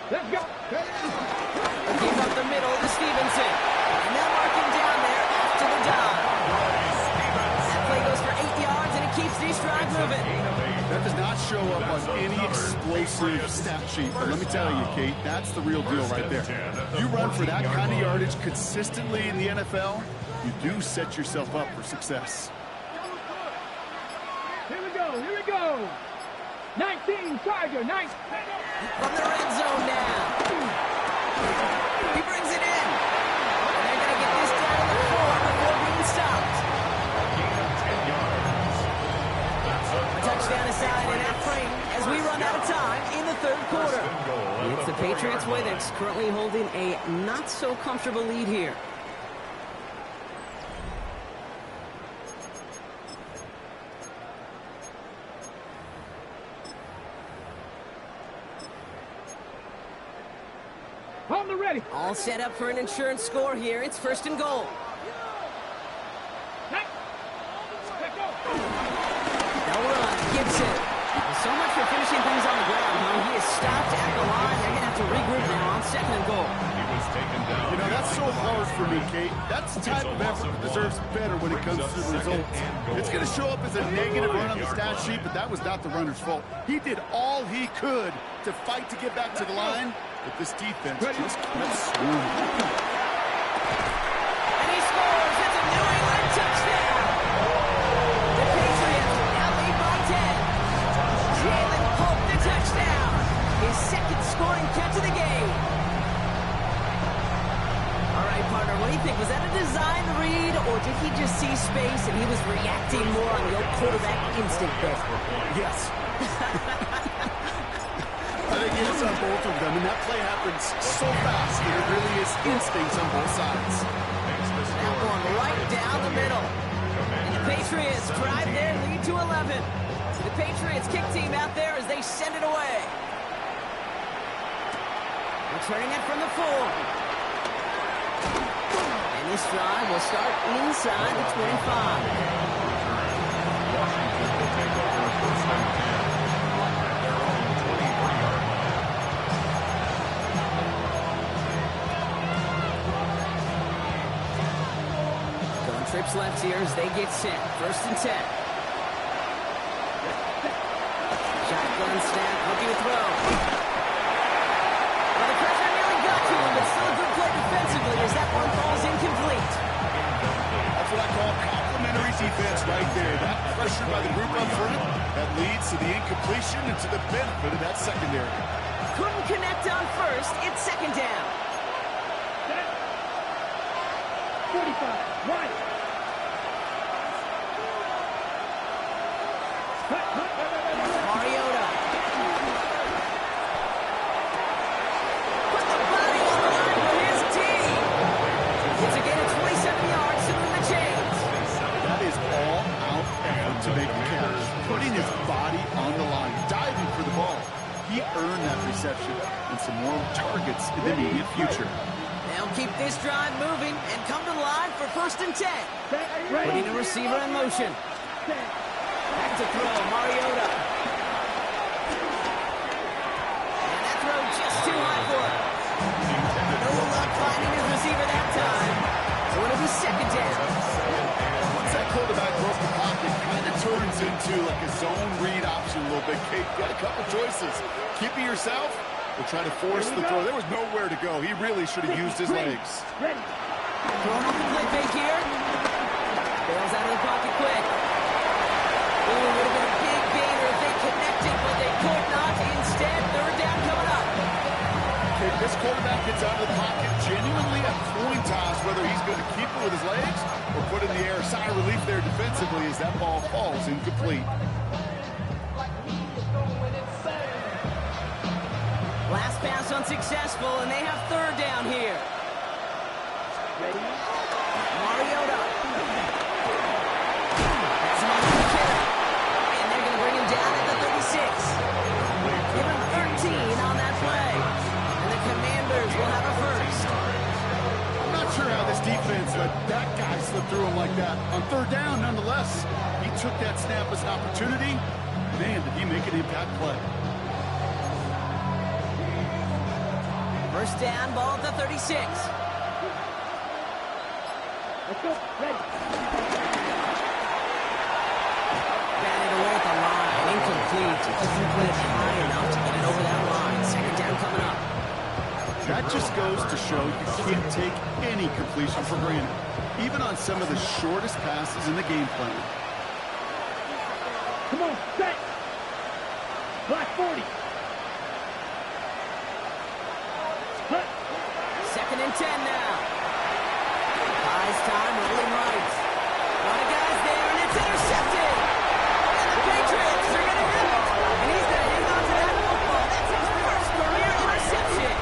Let's go. Give up the middle to Stevenson. And they'll mark him down there after the dive. That play goes for 8 yards, and it keeps this drive moving. That does not show up on any explosive stat sheet. But let me tell you, Kate, that's the real deal right there. You run for that kind of yardage consistently in the NFL, you do set yourself up for success. Here we go. 19, Tiger, 19. From the red zone now. He brings it in. And they're going to get this down to the 4 before being stopped. A touchdown aside in that frame as we run out of time in the 3rd quarter. It's the Patriots' way that's currently holding a not-so-comfortable lead here. On the ready. All set up for an insurance score here. It's 1st and goal. They'll run. Gibson. So much for finishing things on the ground, huh? He is stopped at the line. They're going to have to regroup now on 2nd and goal. You know, that's so hard for me, Kate. That's the type of effort that deserves better when it comes to the results. It's going to show up as a negative run on the stat sheet, but that was not the runner's fault. He did all he could to fight to get back to the line, but this defense just keeps swooning. And he scores. It's a New England touchdown. The Patriots now lead by 10. Jalen Pope, the touchdown. His 2nd scoring catch of the game. All right, partner, what do you think? Was that a design read, or did he just see space and he was reacting more on the old quarterback instinct there? Yes. I I think it is on both of them, and that play happens so fast, and it really is instincts on both sides. That one right down the middle. And the Patriots drive their lead to 11. The Patriots kick team out there as they send it away. Returning it from the 4. And this drive will start inside the 25. Washington will take over first and 10 at their own 23-yard line. Going trips left here as they get set. First and 10. Shotgun snap, looking to throw. Well, the pressure nearly got to him, but still a good play defensively as that one falls incomplete. That's what I call complimentary defense right there. That pressure by the group up front, that leads to the incompletion and to the benefit of that secondary. Couldn't connect on first. It's second down. 45, right. Mariota. Put the body on the line for his team. It's a gain of 27 yards to move the chains. That is all out effort to make the catch. Putting his body on the line, diving for the ball. He earned that reception and some more targets in the immediate future. They'll keep this drive moving and come to the line for first and 10. Putting the receiver in motion. Back to throw, Mariota. And that throw just too high for him. No luck finding his receiver that time. So it'll be second down. Once that quarterback broke the pocket, kind of turns into like a zone read option a little bit. Kate, got a couple choices. Keep it yourself or try to force the throw. There was nowhere to go. He really should have used his legs. Throwing off the play fake here. Bails out of the pocket quick. Ooh, would have been a big gainer if they connected, but they could not. Instead, third down coming up. Okay, this quarterback gets out of the pocket genuinely a coin toss, whether he's going to keep it with his legs or put it in the air. Sigh of relief there defensively as that ball falls incomplete. Last pass unsuccessful, and they have third down here. Mariota. That's him on the carry. And they're going to bring him down at the 36. Give him 13 on that play. And the Commanders will have a first. I'm not sure how this defense let that guy slip through him like that. On third down, nonetheless, he took that snap as an opportunity. Man, did he make an impact play. First down, ball at the 36. Let's go. Ready. Batted away at the line. Incomplete. It wasn't quite high enough to get it over that line. Second down coming up. That just goes to show you can't take any completion for granted, even on some of the shortest passes in the game plan. Come on, set. Block 40. Second and 10 now. Buys time, rolling right. A lot of guys there, and it's intercepted. And the Patriots are going to hit it. And he's going to hang on to that football. That's his first career interception.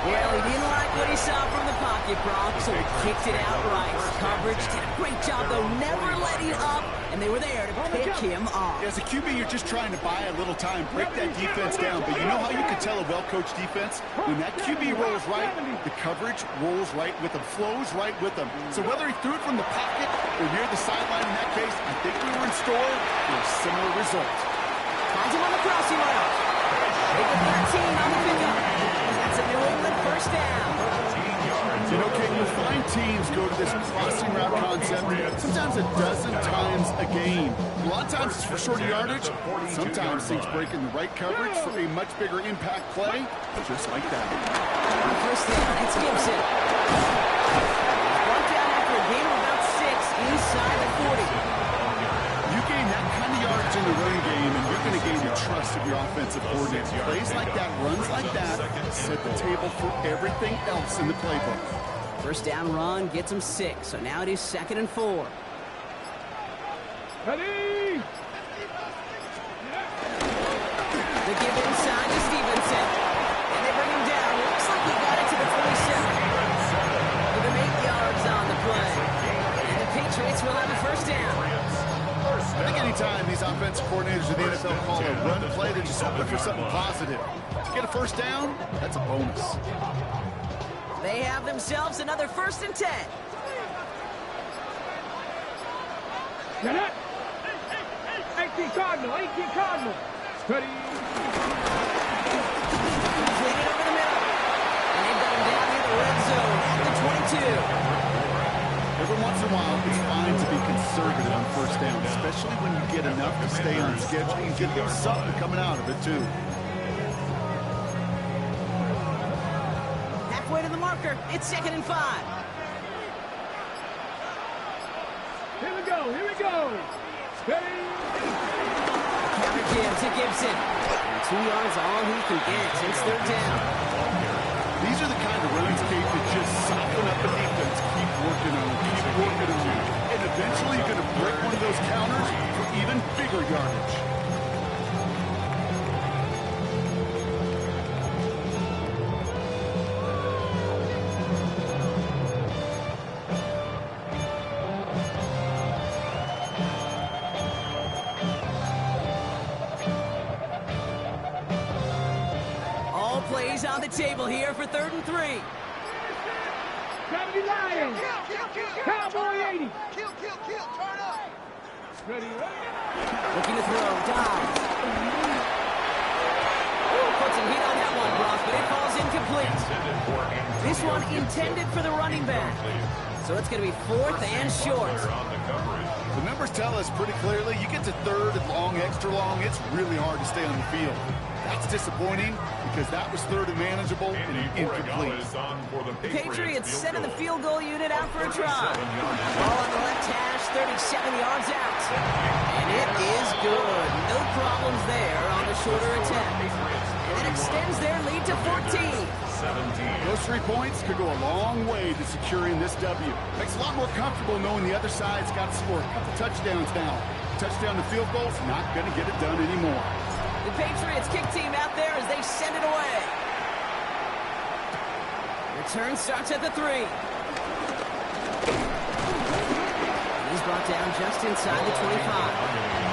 Well, he didn't like what he saw from the pocket, Brock, so he kicked it outright. Coverage did a great job, though, never letting up, and they were there to pick him off. As a QB, you're just trying to buy a little time, break that defense down. But you know how you can tell a well-coached defense? When that QB rolls right, the coverage rolls right with him, flows right with him. So whether he threw it from the pocket or near the sideline in that case, I think we were in store for a similar result. Finds him on the crossing route. Take the 13 on the pickup. That's a New England first down. You know, Kate, you'll find teams go to this crossing route concept sometimes a dozen times a game. A lot of times it's for shorter yardage. Sometimes things break in the right coverage for a much bigger impact play, just like that. On first down, it's Gibson. One down after a game of about 6 inside the 40. You gain that kind of yardage in the running game, and you're going to gain the trust of your offensive coordinator. Plays like that, runs like that, set the table for everything else in the playbook. First down run gets him 6, so now it is 2nd and 4. Ready. The The give inside to Stevenson. And they bring him down. Looks like he got it to the 47. Give him 8 yards on the play. And the Patriots will have a first down. I think anytime these offensive coordinators in the NFL call a run play, they're just hoping for something positive. To get a first down, that's a bonus. They have themselves another 1st and 10. Get up! 18 Cardinal, 18 Cardinal. Ready? Playing it over the middle. And they've got him down near the red zone at the 22. Every once in a while, it's fine to be conservative on first down, especially when you get enough to stay on schedule and get a little something coming out of it, too. Halfway to the marker. It's 2nd and 5. Here we go, here we go. Ready? Counter give to Gibson. And 2 yards all he can get. It's 3rd down. These are the kind of runs, Kate, that just soften up the defense. Keep working on it, keep working on it. And eventually you're going to break one of those counters for even bigger yardage. Plays on the table here for 3rd and 3. 70 Lions. Cowboy 80. Turn up. Ready, Looking to throw. Dives. Puts some heat on that one, Brock, but it falls incomplete. This one intended for the running back. So it's going to be 4th and short. The numbers tell us pretty clearly, you get to 3rd and long, extra long, it's really hard to stay on the field. That's disappointing because that was 3rd and manageable and incomplete. The Patriots sending the field goal unit out for a try. Ball on the left hash, 37 yards out. And it is good. No problems there on the shorter attempt. And it extends their lead to 14. Those 3 points could go a long way to securing this W. Makes it a lot more comfortable knowing the other side's got to score a couple touchdowns now. Touchdown to field goal's not going to get it done anymore. The Patriots kick team out there as they send it away. Return starts at the 3. He's brought down just inside the 25.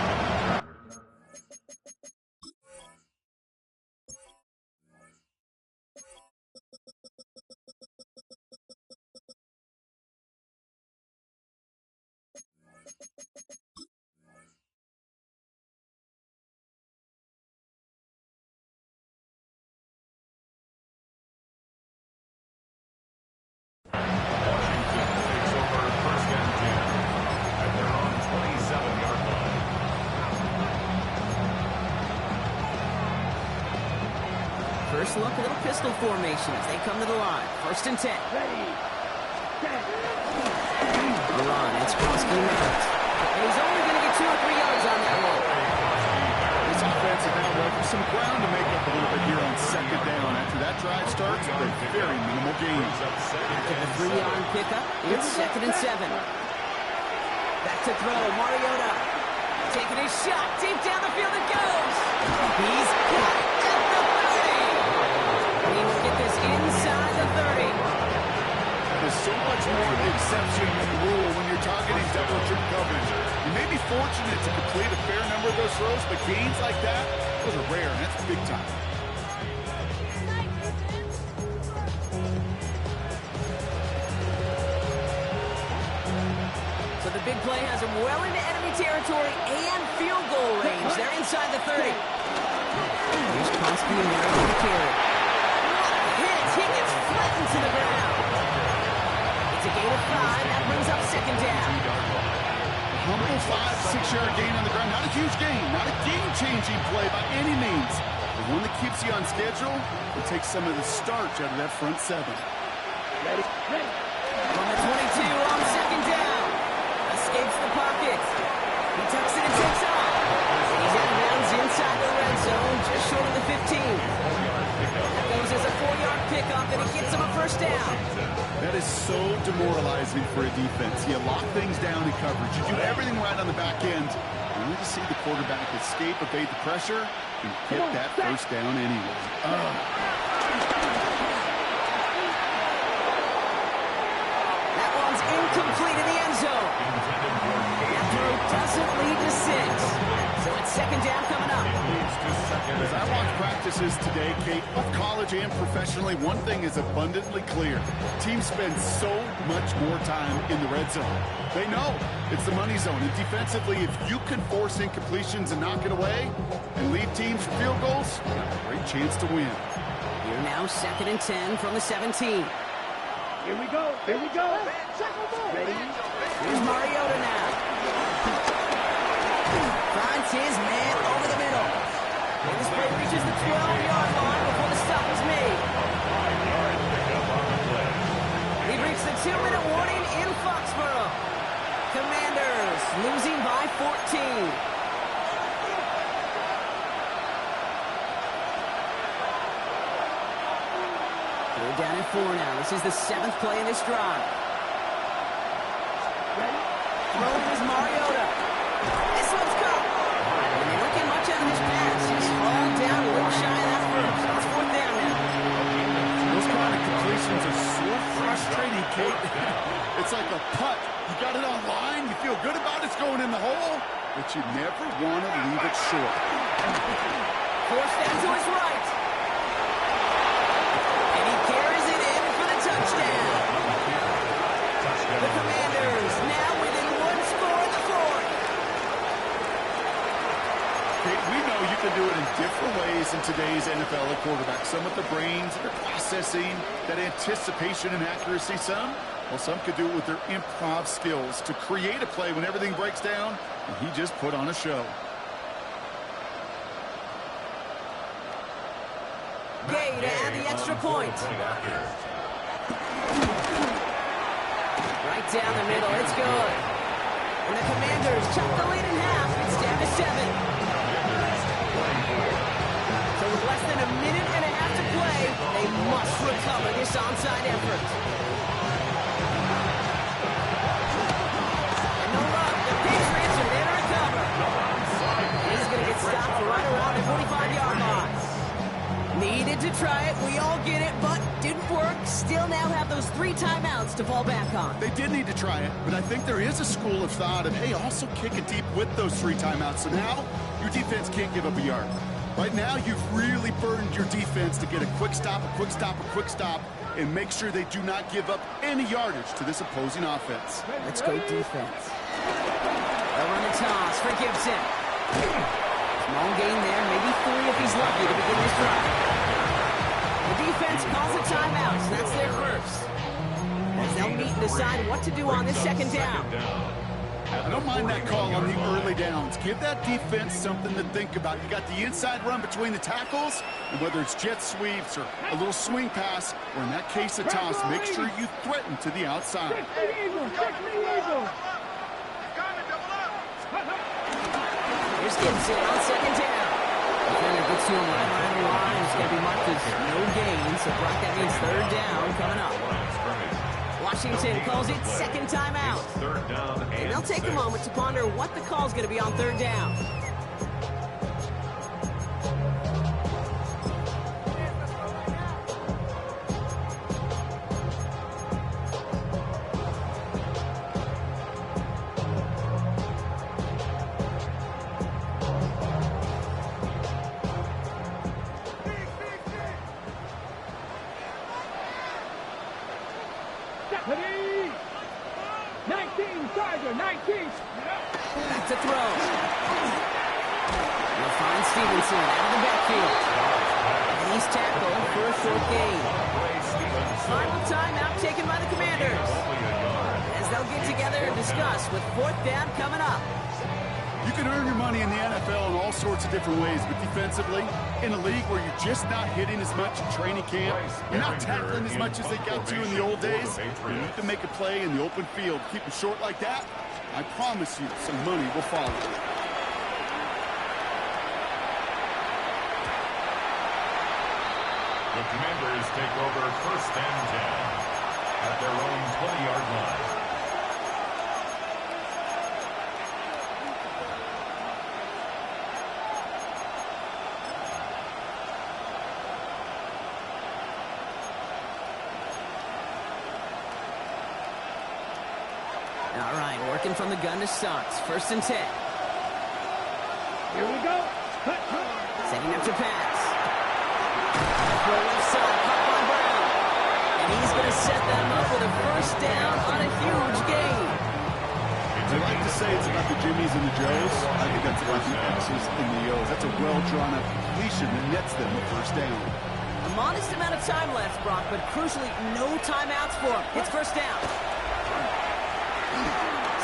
First look, a little pistol formation as they come to the line. 1st and 10. Ready. Set. The run, it's Krosky Merritt. And he's only going to get 2 or 3 yards on that one. This offense is now left with some ground to make up a little bit here on 2nd down. After that drive starts, a very minimal gain. After the 3-yard pickup, it's 2nd and 7. Back to throw, Mariota. Taking his shot, deep down the field it goes. He's got it at the 30. He will get this inside the 30. There's so much more of the exception than the rule when you're targeting double or triple coverage. You may be fortunate to complete a fair number of those throws, but gains like that, those are rare, and that's big time. So the big play has him well into enemy territory and field goal range. They're inside the 30. Here's Krosky and Merritt with the carry. Hit! He gets flattened to the ground. It's a gain of 5. That brings up 2nd down. Humble 5-6-yard gain on the ground. Not a huge gain, not a game-changing play by any means. But one that keeps you on schedule and takes some of the starch out of that front 7. Ready. Ready. From the 22 on 2nd down. Escapes the pocket. He tucks it and takes off. He's out of bounds inside the red zone, just short of the 15. That goes as a 4-yard pickup, and it gets him a 1st down. That is so demoralizing for a defense. You lock things down in coverage. You do everything right on the back end. And Wanted to see the quarterback escape, evade the pressure, and get that first down anyway. That one's incomplete in the end zone. That throw doesn't lead to 6. So it's second down coming up. As I watch practices today, Kate, both college and professionally, one thing is abundantly clear. Teams spend so much more time in the red zone. They know it's the money zone. And defensively, if you can force incompletions and knock it away and lead teams for field goals, you have a great chance to win. Here now, 2nd and 10 from the 17. Here we go. Here we go. Ready? Here's Mariota now. Finds his man over the middle. And this play reaches the 12-yard line before the stop is made. We've reached the 2-minute warning in Foxborough. Commanders losing by 14. They're down at 4 now. This is the 7th play in this drive. Throwing is Mariota. This one's caught. And they don't get much out of his pass. He's fallen down a little shy of that first. It's 4th down now. Those kind of completions are so frustrating, Kate. It's like a putt. You got it on line. You feel good about it's going in the hole, but you never want to leave it short. Forced down to his right. And he carries it in for the touchdown. The Commanders now within 1 score in the 4th. Kate, we know you can do it in different ways in today's NFL at quarterback. Some with the brains, their processing, that anticipation and accuracy. Some could do it with their improv skills to create a play when everything breaks down, and he just put on a show. Gay to add the extra point. Right down the middle, it's good. And the Commanders chop the lead in half. It's down to 7. So with less than a minute and a half to play, they must recover this onside effort. And no luck, the Patriots are there to recover. And he's going to get stopped right around the 45-yard line. Needed to try it, we all get it, but didn't work. Still now have those 3 timeouts to fall back on. They did need to try it, but I think there is a school of thought of, hey, also kick it deep with those 3 timeouts. So now your defense can't give up a yard. Right now, you've really burdened your defense to get a quick stop, a quick stop, a quick stop, and make sure they do not give up any yardage to this opposing offense. Let's go defense. Over on the toss for Gibson. Small gain there, maybe 3 if he's lucky to begin this drive. The defense calls a timeout, so that's their first. As they'll meet and decide what to do on this 2nd down. I don't mind that call on the early downs. Give that defense something to think about. You got the inside run between the tackles, and whether it's jet sweeps or a little swing pass, or in that case a toss, make sure you threaten to the outside. Here's Gibson on 2nd down. Defender gets to him right on the line. It's going to be marked as no gain, so Brock, that means 3rd down coming up. Washington calls it 2nd timeout. And they'll take a moment to ponder what the call's going to be on 3rd down. Deputy! 19, Charger, 19! Back to throw. They'll find Stevenson out of the backfield. And he's tackled for a 4th gain. Final timeout taken by the Commanders. As they'll get together and discuss with 4th down coming up. You can earn your money in the NFL in all sorts of different ways, but defensively, in a league where you're just not hitting as much in training camp, you're not tackling as much as they got to in the old days, you need to make a play in the open field. Keep it short like that, I promise you some money will follow. The Commanders take over 1st and 10 at their own 20-yard line. All right, working from the gun to start. 1st and 10. Here we go. Cut. Setting up to pass. Throw left side, caught by Brown. And he's going to set them up with a 1st down on a huge gain. I like to say it's about the Jimmies and the Joes. I think that's about the X's and the O's. That's a well-drawn-up completion that nets them the 1st down. A modest amount of time left, Brock, but crucially, no timeouts for him. It's 1st down.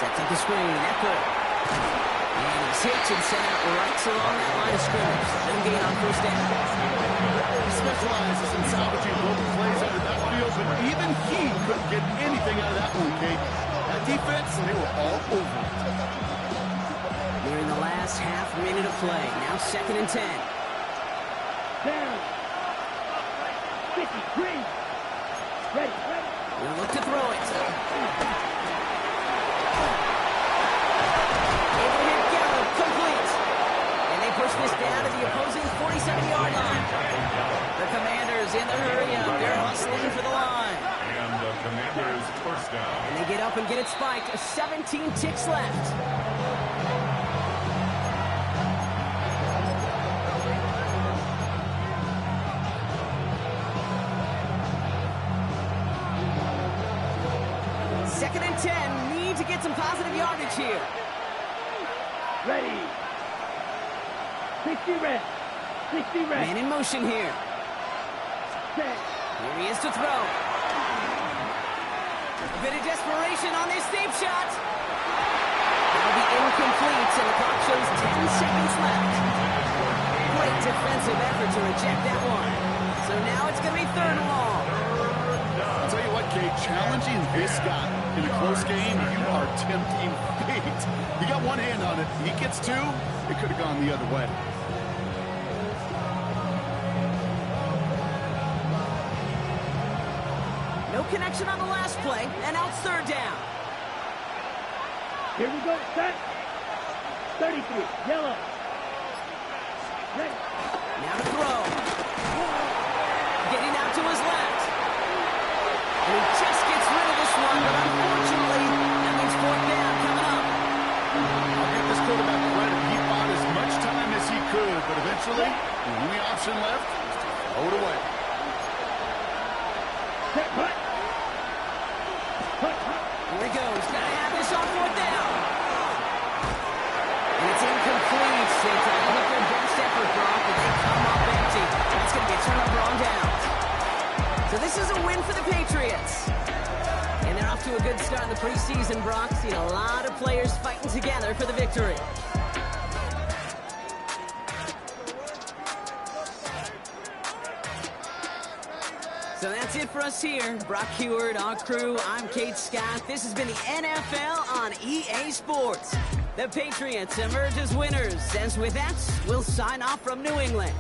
Sets up the screen. Eckler. And he's hit and sent out right along that line of scrimmage. No gain on 1st down. He specializes in salvaging broken plays out of that field, but even he couldn't get anything out of that one, Kate. That defense, they were all over it. We're in the last half minute of play. Now 2nd and 10. Down. 53. Ready. We'll look to throw it. Abraham Gallup, complete. And they push this down to the opposing 47-yard line. The Commanders in the hurry up. They're hustling for the line. And the Commanders 1st down. And they get up and get it spiked. 17 ticks left. Second and 10. Need to get some positive yardage here. Ready. 60 red. 60 red. Man in motion here. Set. Here he is to throw. A bit of desperation on this deep shot. That'll be incomplete, and the clock shows 10 seconds left. Great defensive effort to reject that one. So now it's going to be 3rd and long. I'll tell you what, Kate, challenging this guy in a close game, you are tempting fate. You got one hand on it. He gets 2, it could have gone the other way. No connection on the last play, and now it's 3rd down. Here we go. Set. 33. Yellow. Ready. Now to throw. Getting out to his left. And he just gets rid of this one, but unfortunately, that means 4th down coming up. I'll give this quarterback credit. He fought as much time as he could, but eventually, the only option left was to throw it away. Set. Cut. Here he goes. Got to have this on 4th down. And it's incomplete. They try to hit their best effort, Brock, but they come up empty. That's going to be a turnover on down. So this is a win for the Patriots. And they're off to a good start in the preseason, Brock. Seen a lot of players fighting together for the victory. So that's it for us here. Brock Heward, our crew, I'm Kate Scott. This has been the NFL on EA Sports. The Patriots emerge as winners. As with that, we'll sign off from New England.